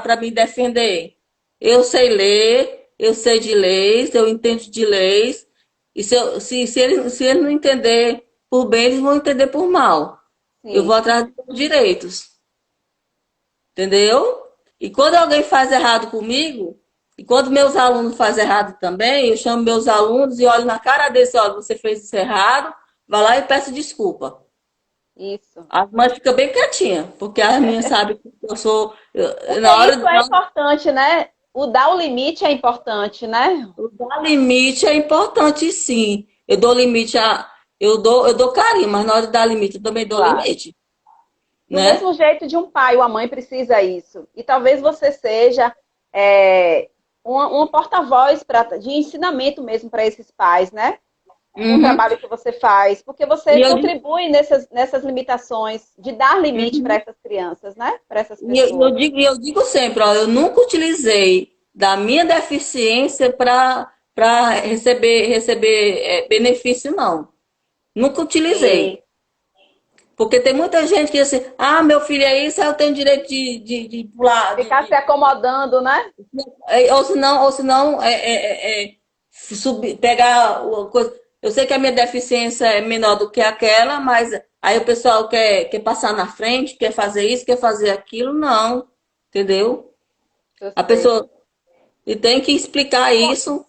para me defender. Eu sei ler, eu sei de leis, eu entendo de leis. E se eles não entender por bem, eles vão entender por mal. Eu vou Sim. atrás dos direitos. Entendeu? E quando alguém faz errado comigo, e quando meus alunos fazem errado também, eu chamo meus alunos e olho na cara deles, olha, você fez isso errado, vai lá e peço desculpa. Isso. As mães ficam bem quietinhas, porque as minhas sabem que eu sou. Porque Na isso hora é importante, né? O dar o limite é importante, né? de dar limite é importante, sim. Eu dou limite a. Eu dou carinho, mas na hora de dar limite, eu também dou Claro. limite, Do né? mesmo jeito de um pai ou a mãe precisa isso. E talvez você seja uma porta-voz de ensinamento mesmo para esses pais, né? Com o Uhum. trabalho que você faz, porque E você eu, digo- contribui nessas limitações de dar limite para uhum. essas crianças, né? Para essas Eu pessoas. digo, eu digo sempre, ó, eu nunca utilizei da minha deficiência para receber benefício, não. Nunca Sim. utilizei. Porque tem muita gente que diz assim, ah, meu filho é isso, aí eu tenho direito de pular, Ficar se acomodando, né? ou se não subir, pegar uma coisa. Eu sei que a minha deficiência é menor do que aquela, mas aí o pessoal quer passar na frente, quer fazer isso, quer fazer aquilo, não. Entendeu? Eu A sei. pessoa e tem que explicar isso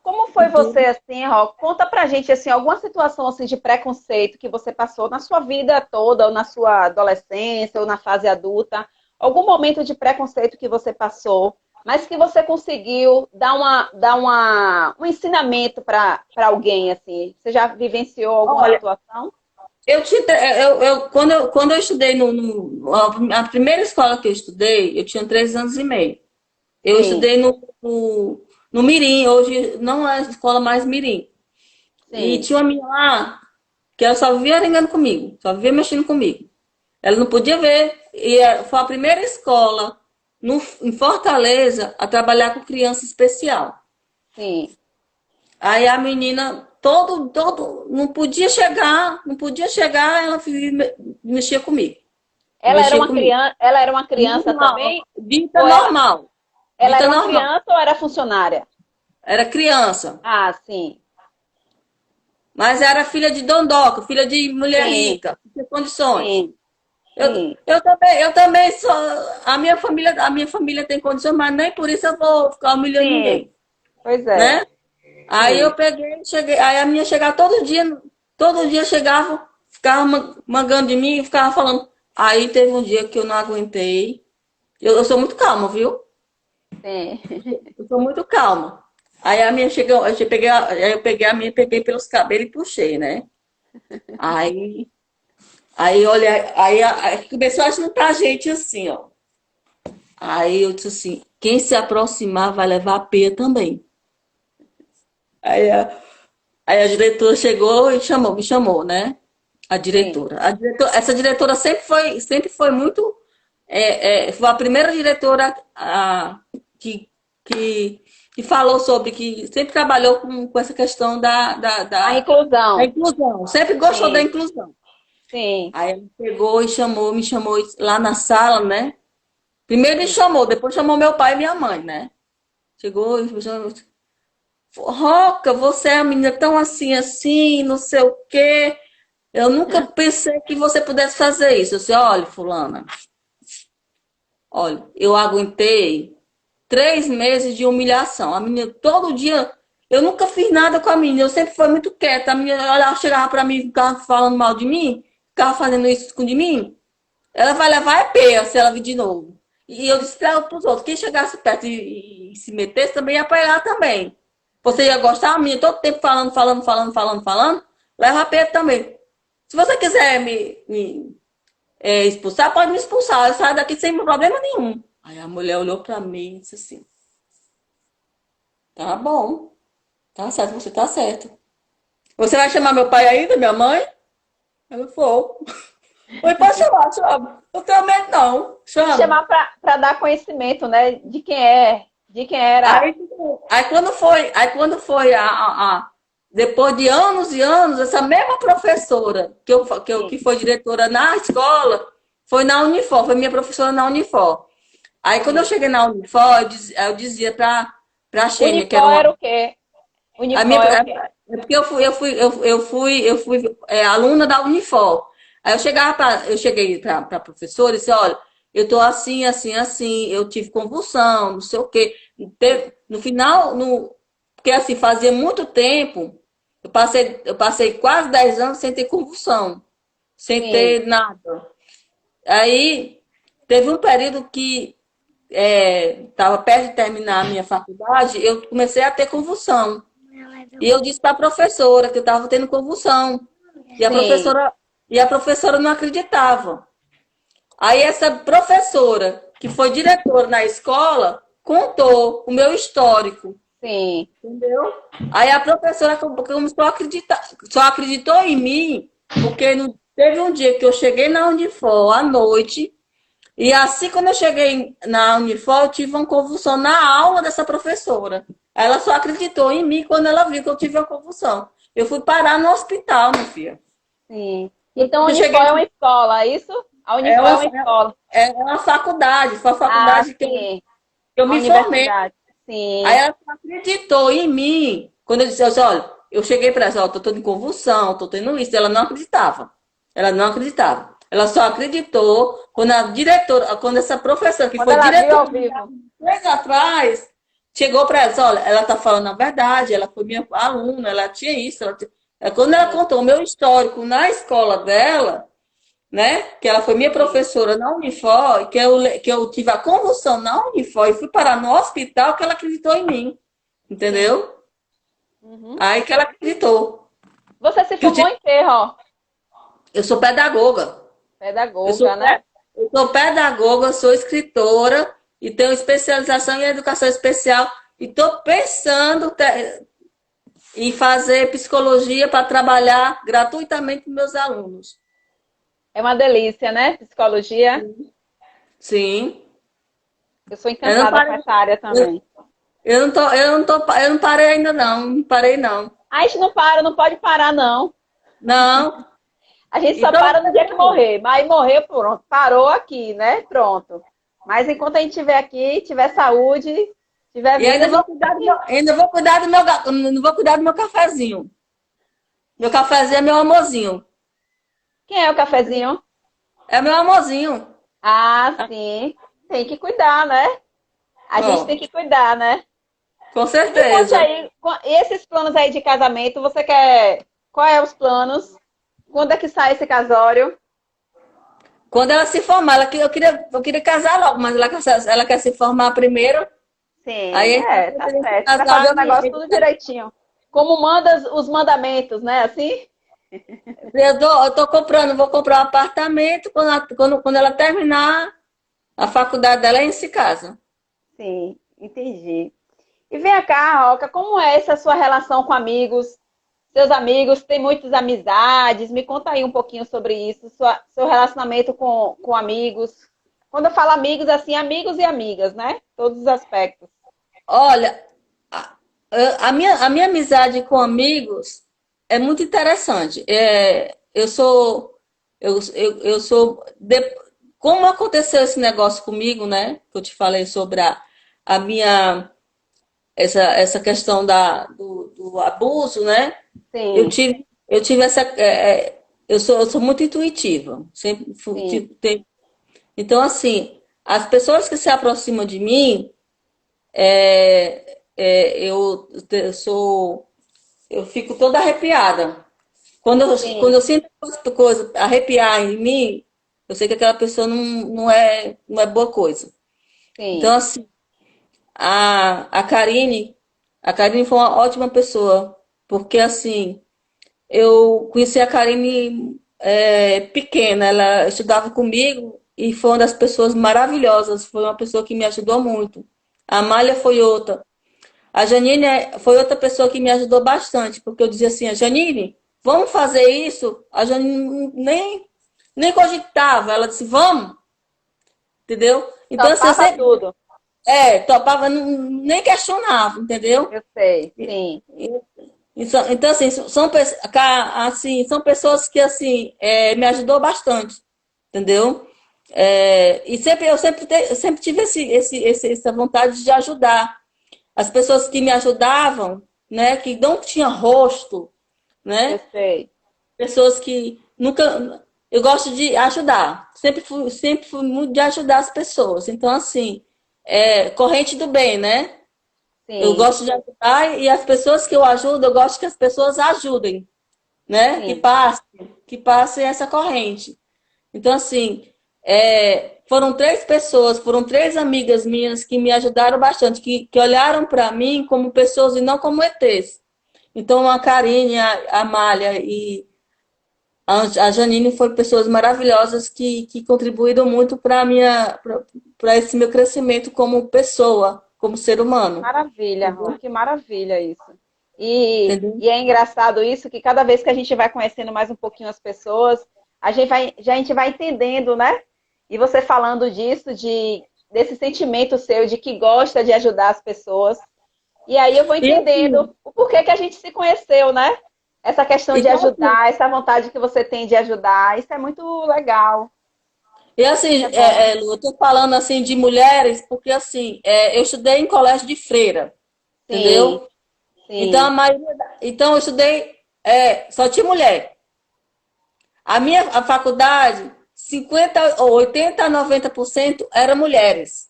Como e foi você tudo. assim, Ró? Conta pra gente assim, alguma situação assim de preconceito que você passou na sua vida toda, ou na sua adolescência, ou na fase adulta, algum momento de preconceito que você passou, mas que você conseguiu um ensinamento para alguém assim. Você já vivenciou alguma Olha, situação? quando eu estudei a primeira escola que eu estudei, eu tinha 3 anos e meio. Eu Sim, estudei no Mirim, hoje não é a escola mais Mirim. E sim, tinha uma menina lá que ela só vivia arengando comigo, só vivia mexendo comigo. Ela não podia ver. Foi a primeira escola em Fortaleza a trabalhar com criança especial. sim. Aí a menina, não podia chegar, ela mexia comigo. Mexia comigo. Ela era uma criança Normal, também? dita Ou normal. ela Dita era uma normal. criança ou era funcionária? Era criança. Ah, sim. Mas era filha de dondoca, filha de mulher sim, rica, que tinha condições. sim, sim, Eu também sou. A minha família tem condições, mas nem por isso eu vou ficar humilhando sim. ninguém, Pois é, né? Aí eu sim. peguei, cheguei, aí a minha chegava todo dia chegava, ficava mangando de mim e ficava falando. Aí teve um dia que eu não aguentei. Eu sou muito calma, viu? Sim. Eu sou muito calma. Aí a minha chegou, aí eu peguei a minha, peguei pelos cabelos e puxei, né? Aí, olha, aí começou a juntar gente assim, ó. Aí eu disse assim, quem se aproximar vai levar a peia também. Aí aí a diretora chegou e me chamou, né? Sim. Essa diretora sempre foi muito, foi a primeira diretora que, que, que falou sobre, que sempre trabalhou com essa questão A da inclusão. inclusão, sempre gostou da Sim, inclusão. sim, Aí ela pegou e me chamou lá na sala, né? Primeiro me sim. chamou, depois chamou meu pai e minha mãe, né? Chegou e falou, Roca, você é uma menina tão assim, assim, não sei o quê. Eu nunca pensei que você pudesse fazer isso. Eu disse, olha, fulana, olha, eu aguentei 3 meses de humilhação. A menina, todo dia, eu nunca fiz nada com a menina, eu sempre fui muito quieta. A menina, ela chegava pra mim, ficava falando mal de mim, ficava fazendo isso de mim. Ela vai levar é peia se ela vir de novo. E eu disse para os outros, quem chegasse perto e se metesse também ia apanhar também. Você ia gostar, a menina todo tempo falando, leva a peia também. Se você quiser me expulsar, pode me expulsar. Eu saio daqui sem problema nenhum. Aí a mulher olhou para mim e disse assim: tá bom, tá certo, você tá certo. Você vai chamar meu pai ainda, minha mãe? Ela falou: oi, pode chamar, chama. Eu tenho medo, não. Tem que Chama. chamar para dar conhecimento, né, de quem é, de quem era. Aí, quando foi depois de anos e anos, essa mesma professora Sim. que foi diretora na escola, foi na Unifor, foi minha professora na Unifor. Aí quando eu Sim. cheguei na Unifor, eu dizia pra Xênia, que era Unifor uma. era o quê? A minha, Unifor é o quê? é porque eu fui aluna da Unifor. Aí eu cheguei pra professora e disse, olha, eu tô assim, assim, assim, eu tive convulsão, não sei o quê. No final, porque assim, fazia muito tempo, eu passei quase 10 anos sem ter convulsão, sem Sim. ter nada. Aí teve um período que estava perto de terminar a minha faculdade, eu comecei a ter convulsão. E eu disse para a professora que eu estava tendo convulsão. E a Sim. professora, e a professora não acreditava. Aí essa professora, que foi diretora na escola, contou o meu histórico. Sim. Entendeu? Aí a professora começou a acreditar, só acreditou em mim, porque teve um dia que eu cheguei na Unifor à noite, e assim quando eu cheguei na Unifor, eu tive uma convulsão na aula dessa professora. Ela só acreditou em mim quando ela viu que eu tive uma convulsão. Eu fui parar no hospital, minha filha. Sim. Então, a Eu Unifor é cheguei, uma escola, é isso? A é Unifor é uma, uma escola. é uma faculdade, foi a Ah, faculdade sim. que eu A me formei. universidade. Aí Sim. ela só acreditou em mim. Quando eu disse assim, olha, eu cheguei para ela, tô tendo convulsão, tô tendo isso. Ela não acreditava. Ela não acreditava. Ela só acreditou quando a diretora, quando essa professora, que Quando foi ela viu diretora ao vivo. 3 atrás, chegou para ela, disse, olha, ela tá falando a verdade, ela foi minha aluna, ela tinha isso. Quando ela Sim. contou o meu histórico na escola dela, né? Que ela foi minha Sim. professora na Unifor, que eu tive a convulsão na Unifor e fui parar no hospital, que ela acreditou em mim. Sim. Entendeu? Uhum. Aí que ela acreditou. Você se Que formou em quê, Ró? eu sou pedagoga. Eu sou, Pedagoga, né? eu sou pedagoga, sou escritora e tenho especialização em educação especial. E estou pensando em fazer psicologia para trabalhar gratuitamente com meus alunos. É uma delícia, né? Psicologia. Sim. Eu sou Eu não encantada com parei, essa área também. eu não parei ainda não. Não parei não. A gente não para, não pode parar, não. Não. A gente só Então, para no dia que morrer. Mas morrer, pronto. Parou aqui, né? Pronto. Mas enquanto a gente estiver aqui, tiver saúde, tiver e vida, ainda a gente vou cuidar do meu, ainda vou cuidar do meu, não vou cuidar do meu cafezinho. Meu cafezinho é meu amorzinho. Quem é o cafezinho? É meu amorzinho. Ah, sim. Tem que cuidar, né? A gente tem Ó, que cuidar, né? com E me conte certeza. aí, esses planos aí de casamento, você quer. Qual é os planos? Quando é que sai esse casório? Quando ela se formar, eu queria casar logo, mas ela quer se formar primeiro. Sim, Aí é, eu tá teria que certo. Para casar fazer o negócio tudo direitinho. Como manda os mandamentos, né? Assim? eu tô comprando, vou comprar um apartamento quando ela terminar a faculdade dela, aí se casa. Sim, entendi. E vem cá, Roca, como é essa sua relação com amigos? Seus amigos, tem muitas amizades? Me conta aí um pouquinho sobre isso, seu relacionamento com amigos. Quando eu falo amigos, assim, amigos e amigas, né? Todos os aspectos. Olha, a, a minha amizade com amigos é muito interessante. Eu sou, como aconteceu esse negócio comigo, né? Que eu te falei sobre a minha, essa questão do abuso, né? Eu Sim, tive, eu tive essa, eu sou muito intuitiva, sempre sim, então assim, as pessoas que se aproximam de mim, eu sou, eu fico toda arrepiada. Quando sim, eu sinto essa coisa arrepiar em mim, eu sei que aquela pessoa não é boa coisa. Então, sim. assim, a Karine foi uma ótima pessoa, porque assim, eu conheci a Karine pequena, ela estudava comigo e foi uma das pessoas maravilhosas, foi uma pessoa que me ajudou muito. A Amália foi outra. A Janine foi outra pessoa que me ajudou bastante, porque eu dizia assim, a Janine, vamos fazer isso? A Janine nem cogitava, ela disse, vamos, entendeu? Então, assim, eu Topava sempre tudo. topava, nem questionava, entendeu? Eu sei, sim, Então, assim, são pessoas que, assim, me ajudou bastante, entendeu? E eu sempre tive essa vontade de ajudar. As pessoas que me ajudavam, né, que não tinham rosto, eu né? sei. Pessoas que nunca. Eu gosto de ajudar. Sempre fui muito de ajudar as pessoas. Então, assim, corrente do bem, né? Eu Sim, gosto de ajudar e as pessoas que eu ajudo, eu gosto que as pessoas ajudem, né? Que sim. passem, que passem essa corrente. Então, assim, foram três amigas minhas que me ajudaram bastante, que olharam para mim como pessoas e não como ETs. Então, a Karine, a Amália e a Janine foram pessoas maravilhosas que contribuíram muito para esse meu crescimento como pessoa, como ser humano. Maravilha, Rô, Entendeu? que maravilha isso. E, Entendeu? e é engraçado isso, que cada vez que a gente vai conhecendo mais um pouquinho as pessoas, a gente vai entendendo, né? E você falando disso, desse sentimento seu de que gosta de ajudar as pessoas. E aí eu vou E entendendo assim, o porquê que a gente se conheceu, né? Essa questão de então, assim, ajudar, essa vontade que você tem de ajudar, isso é muito legal. E Isso assim, é bom. Lu, eu tô falando assim de mulheres, porque assim, eu estudei em colégio de freira, Sim, entendeu? Então, sim, então eu estudei, só tinha mulher. A faculdade, 50, ou 80, 90% eram mulheres,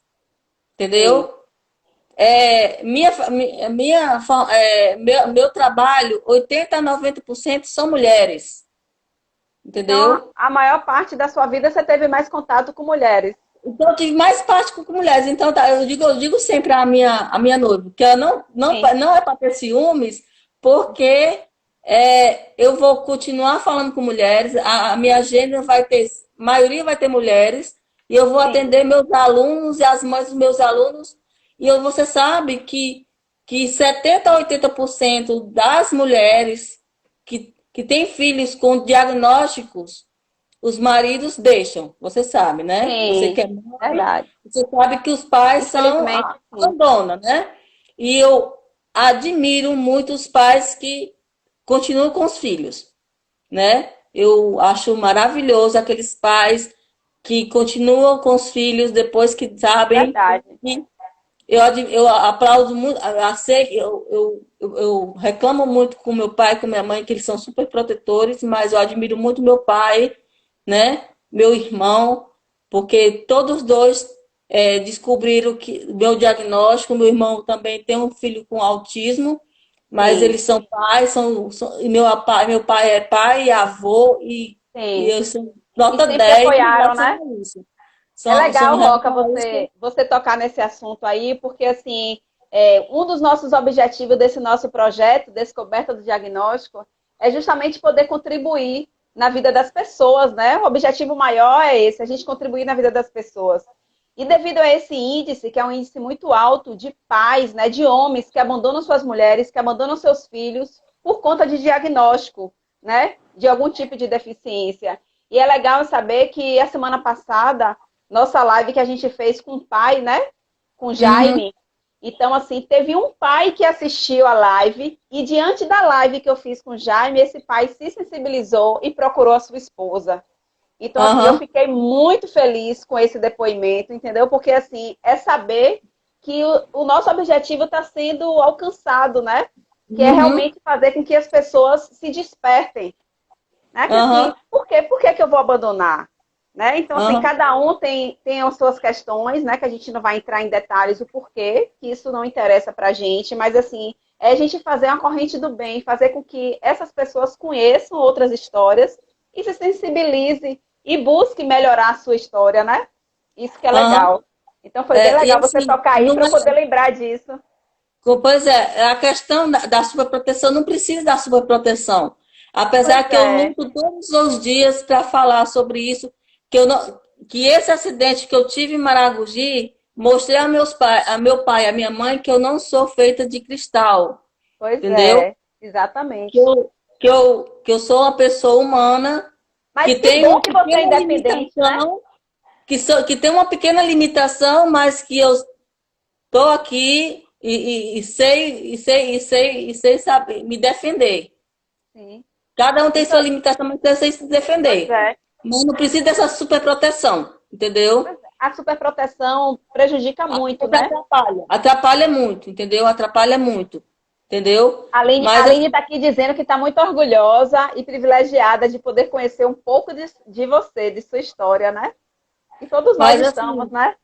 sim. entendeu? Meu trabalho, 80, 90% são mulheres, Então, entendeu? a maior parte da sua vida você teve mais contato com mulheres. Então, eu tive mais parte com mulheres. Então, tá, eu digo sempre à minha noiva que ela Sim, não é para ter ciúmes, porque eu vou continuar falando com mulheres, a minha agenda vai ter, maioria vai ter mulheres, e eu vou sim, atender meus alunos e as mães dos meus alunos. Você sabe que 70 a 80% das mulheres que têm filhos com diagnósticos os maridos deixam, você sabe, né? Você que sim, é mãe, verdade. você sabe que os pais Infelizmente, sim. abandonam, né? E eu admiro muito os pais que continuam com os filhos, né? Eu acho maravilhoso aqueles pais que continuam com os filhos depois que sabem Verdade. eu aplaudo muito, eu reclamo muito com meu pai e com minha mãe, que eles são super protetores, mas eu admiro muito meu pai, né? Meu irmão, porque todos dois descobriram que meu diagnóstico, meu irmão também tem um filho com autismo, mas Sim, eles são pais, e meu pai é pai e avô, e sim. eu sou E nota sempre 10 em apoiaram, relação né? a isso. É São legal, em Roca, relação a isso. você tocar nesse assunto aí, porque assim, um dos nossos objetivos desse nosso projeto, Descoberta do Diagnóstico, é justamente poder contribuir na vida das pessoas, né? O objetivo maior é esse, a gente contribuir na vida das pessoas. E devido a esse índice, que é um índice muito alto de pais, né, de homens que abandonam suas mulheres, que abandonam seus filhos por conta de diagnóstico, né, de algum tipo de deficiência. E é legal saber que a semana passada nossa live que a gente fez com o pai, né? Com o Uhum, Jaime. Então, assim, teve um pai que assistiu a live e diante da live que eu fiz com o Jaime, esse pai se sensibilizou e procurou a sua esposa. Então, assim, eu aham, fiquei muito feliz com esse depoimento, entendeu? Porque, assim, é saber que o nosso objetivo está sendo alcançado, né? Que é uhum, realmente fazer com que as pessoas se despertem, né? Que aham, assim, por que que eu vou abandonar? Né? Então, assim, aham. cada um tem as suas questões, né? Que a gente não vai entrar em detalhes o porquê, que isso não interessa pra gente, mas assim, é a gente fazer uma corrente do bem, fazer com que essas pessoas conheçam outras histórias e se sensibilize e busque melhorar a sua história, né? Isso que é Aham. legal. Então foi bem E legal você assim, tocar aí não para é, poder lembrar disso. pois é, a questão da superproteção não precisa da superproteção. Apesar Pois que eu é, luto todos os dias para falar sobre isso, que eu não, que esse acidente que eu tive em Maragogi, mostrei a meu pai, a minha mãe, que eu não sou feita de cristal, pois entendeu? é, Que exatamente. eu, que eu sou uma pessoa humana que Mas que tem bom uma que você é pequena independente, né? limitação, que tem uma pequena limitação, mas que eu estou aqui e sei saber me defender. Sim. Cada um tem Isso, sua limitação, mas eu sei se pois defender. é. Mas não precisa dessa super proteção, entendeu? Pois é. A superproteção prejudica muito, Porque né? atrapalha. Atrapalha muito, entendeu? Atrapalha muito, entendeu? A Mas Aline está assim, aqui dizendo que está muito orgulhosa e privilegiada de poder conhecer um pouco de você, de sua história, né? E todos nós mas estamos, assim, né?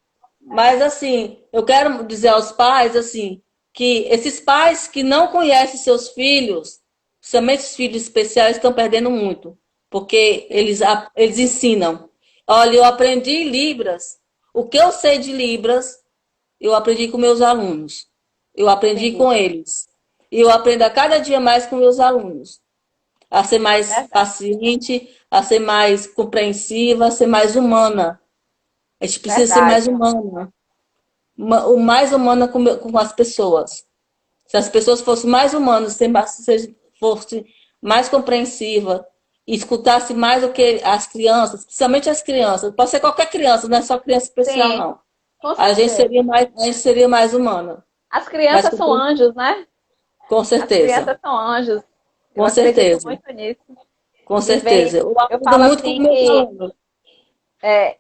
eu quero dizer aos pais assim, que esses pais que não conhecem seus filhos, principalmente os filhos especiais, estão perdendo muito, porque Sim, eles ensinam. Olha, eu aprendi Libras. O que eu sei de Libras, eu aprendi com meus alunos. Eu aprendi sim, com eles. E eu aprendo a cada dia mais com meus alunos. A ser mais verdade, paciente, a ser mais compreensiva, a ser mais humana. A gente precisa ser mais verdade. humana. O mais humana com as pessoas. Se as pessoas fossem mais humanas, se fosse mais compreensiva, e escutasse mais o que as crianças, principalmente as crianças, pode ser qualquer criança, não é só criança especial, Sim, não. com certeza. A gente seria mais humana, As mais crianças são anjos, né? com As certeza, crianças são anjos. Eu com acredito certeza, muito nisso. com E vem, certeza. Eu eu aprendo falo muito com assim meus que alunos.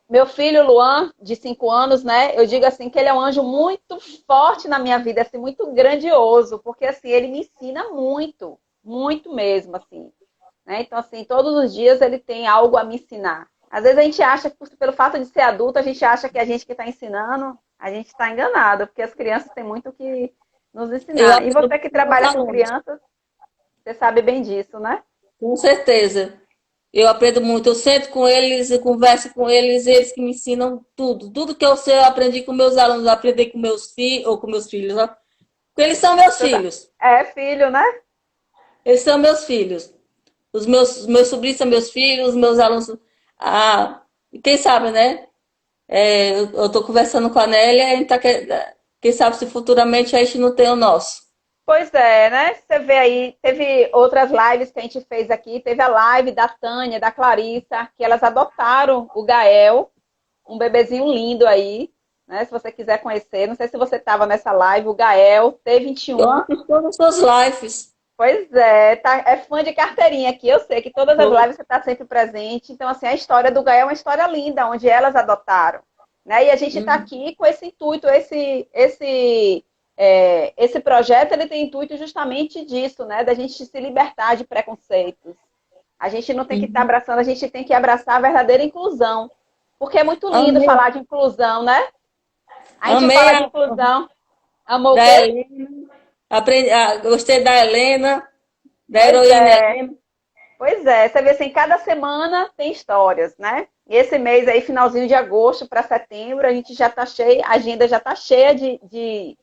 meu filho Luan, de 5 anos, né? Eu digo assim que ele é um anjo muito forte na minha vida, assim, muito grandioso, porque assim, ele me ensina muito, muito mesmo, assim. Né? Então, assim, todos os dias ele tem algo a me ensinar. Às vezes a gente acha que, pelo fato de ser adulto, a gente acha que a gente que está ensinando, a gente está enganado, porque as crianças têm muito o que nos Eu ensinar. E aprendo você muito que com meus trabalha com alunos, crianças, você sabe bem disso, né? com certeza. Eu aprendo muito, eu sento com eles e converso com eles, eles que me ensinam tudo. Tudo que eu sei, eu aprendi com meus alunos, eu aprendi com meus filhos, ou com meus filhos, ó. Porque eles são meus filhos. É filho, né? Eles são meus filhos. Meus sobrinhos são meus filhos, os meus alunos. Ah, quem sabe, né? Eu estou conversando com a Nélia, a gente quem sabe se futuramente a gente não tem o nosso. Pois é, né? Você vê aí, teve outras lives que a gente fez aqui, teve a live da Tânia, da Clarissa, que elas adotaram o Gael, um bebezinho lindo aí, né? Se você quiser conhecer, não sei se você estava nessa live, o Gael, Eu T21. assisto todas as suas lives. Pois é, tá, é fã de carteirinha aqui. Eu sei que todas as lives você está sempre presente. Então, assim, a história do Gael é uma história linda, onde elas adotaram. né? E a gente está aqui com esse intuito, esse projeto ele tem intuito justamente disso, né? Da gente se libertar de preconceitos. A gente não tem que estar abraçando, a gente tem que abraçar a verdadeira inclusão. Porque é muito lindo Amei, falar de inclusão, né? A gente amei fala de inclusão. Amor o da quê? Helena, gostei da Helena, da Pois heroína é. Helena. Pois é, você vê assim, cada semana tem histórias, né? E esse mês aí, finalzinho de agosto para setembro, a gente já está cheia, a agenda já está cheia de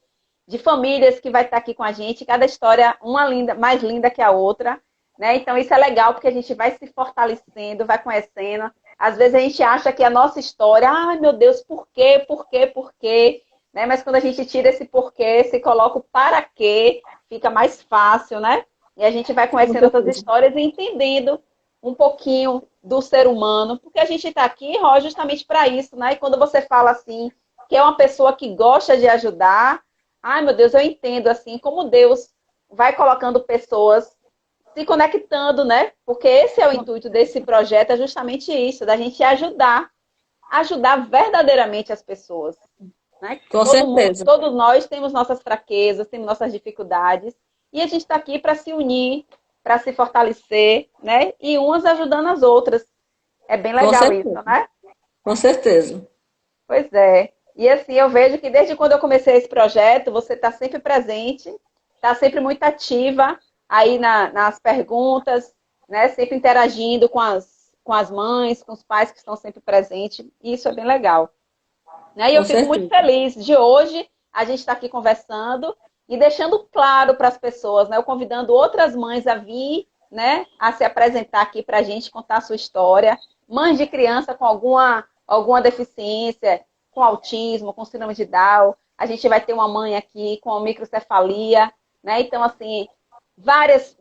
famílias que vai estar aqui com a gente, cada história uma linda, mais linda que a outra, né? Então isso é legal porque a gente vai se fortalecendo, vai conhecendo. Às vezes a gente acha que a nossa história, ai meu Deus, por quê, por quê, por quê? Né? Mas quando a gente tira esse porquê, se coloca o para quê, fica mais fácil, né? E a gente vai Com conhecendo essas certeza. histórias e entendendo um pouquinho do ser humano, porque a gente está aqui, Ró, justamente para isso, né? E quando você fala assim, que é uma pessoa que gosta de ajudar, ai meu Deus, eu entendo assim, como Deus vai colocando pessoas se conectando, né? Porque esse é o intuito desse projeto, é justamente isso, da gente ajudar verdadeiramente as pessoas, né? Com Todo mundo, certeza. todos nós temos nossas fraquezas, temos nossas dificuldades, e a gente está aqui para se unir, para se fortalecer, né? E umas ajudando as outras. É bem Com legal isso, certeza. né? Com certeza. Pois é. E assim, eu vejo que desde quando eu comecei esse projeto, você está sempre presente, está sempre muito ativa aí nas perguntas, né? Sempre interagindo com as mães, com os pais que estão sempre presentes. E isso é bem legal. Né? E eu Com fico muito certeza. feliz de hoje a gente estar aqui conversando e deixando claro para as pessoas, né? Eu convidando outras mães a vir, né? A se apresentar aqui para a gente, contar a sua história. Mães de criança com alguma deficiência, com autismo, com síndrome de Down. A gente vai ter uma mãe aqui com microcefalia, né? Então, assim, várias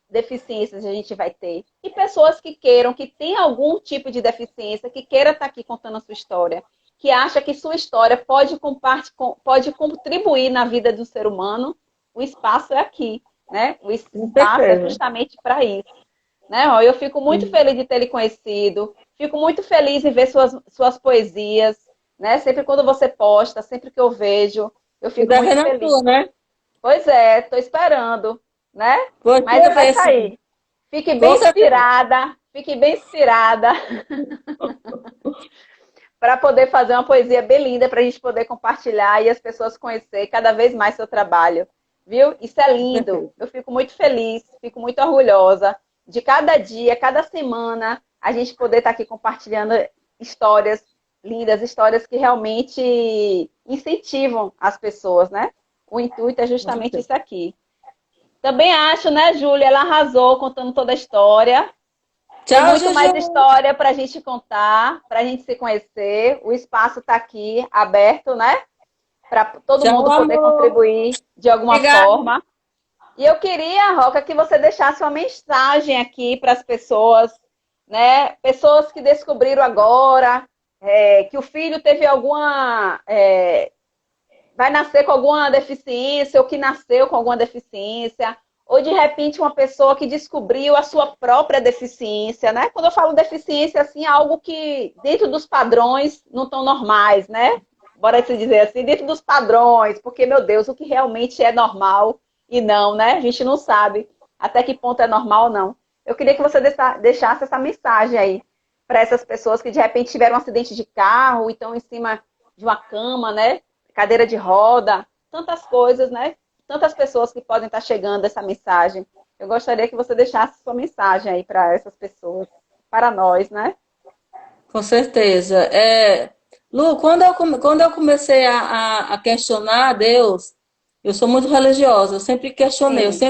deficiências a gente vai ter. E pessoas que queiram, que têm algum tipo de deficiência, que queira estar aqui contando a sua história, que acha que sua história pode contribuir na vida do ser humano, o espaço é aqui, né? O Com espaço é certeza. justamente para isso. Né? Eu fico muito feliz de ter lhe conhecido, fico muito feliz em ver suas poesias, né? Sempre quando você posta, sempre que eu vejo, eu E fico tá muito vendo a feliz. tua, né? Pois é, estou esperando, né? Vou Mas vai escrever, sim. sair. Fique Com certeza. fique bem inspirada para poder fazer uma poesia bem linda, para a gente poder compartilhar e as pessoas conhecer cada vez mais seu trabalho. Viu? Isso é Com lindo. certeza. Eu fico muito feliz, fico muito orgulhosa de cada dia, cada semana, a gente poder estar aqui compartilhando histórias lindas, histórias que realmente incentivam as pessoas, né? O intuito é Com justamente certeza. isso aqui. Também acho, né, Júlia? Ela arrasou contando toda a história. Tem Tchau, muito mais Juju. história para a gente contar, para a gente se conhecer. O espaço está aqui aberto, né? Para todo Tchau, mundo poder amor. contribuir de alguma Obrigada. forma. E eu queria, Roca, que você deixasse uma mensagem aqui para as pessoas, né? Pessoas que descobriram agora que o filho teve vai nascer com alguma deficiência, ou que nasceu com alguma deficiência, ou de repente uma pessoa que descobriu a sua própria deficiência, né? Quando eu falo deficiência, assim, é algo que dentro dos padrões não estão normais, né? Bora se dizer assim, dentro dos padrões, porque, meu Deus, o que realmente é normal e não, né? A gente não sabe até que ponto é normal ou não. Eu queria que você deixasse essa mensagem aí para essas pessoas que de repente tiveram um acidente de carro e estão em cima de uma cama, né? Cadeira de roda, tantas coisas, né? Tantas pessoas que podem estar chegando essa mensagem. Eu gostaria que você deixasse sua mensagem aí para essas pessoas, para nós, né? Com certeza. Lu, quando eu comecei a questionar Deus, eu sou muito religiosa, eu sempre questionei, Sim,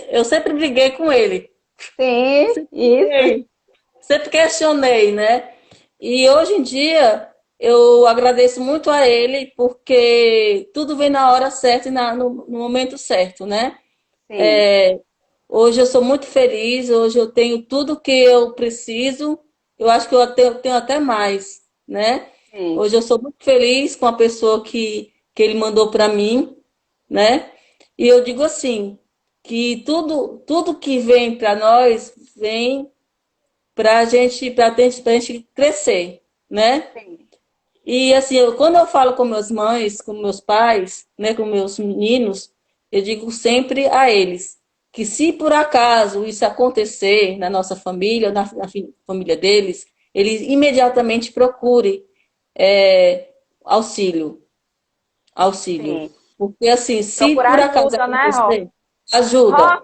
eu sempre briguei com ele. sim, Sempre isso. briguei, sempre questionei, né? E hoje em dia eu agradeço muito a ele porque tudo vem na hora certa e no momento certo, né? Sim, Hoje eu sou muito feliz, hoje eu tenho tudo que eu preciso, eu acho que tenho até mais, né? sim, Hoje eu sou muito feliz com a pessoa que ele mandou para mim, né? E eu digo assim, que tudo que vem para nós vem para a gente crescer, né? sim. E assim, quando eu falo com meus mães, com meus pais, né, com meus meninos, eu digo sempre a eles que se por acaso isso acontecer na nossa família, família deles, eles imediatamente procurem é, auxílio, auxílio. Sim. Porque assim, se por Procurar acaso ajuda, né, Ró? acontecer, ajuda. Ró,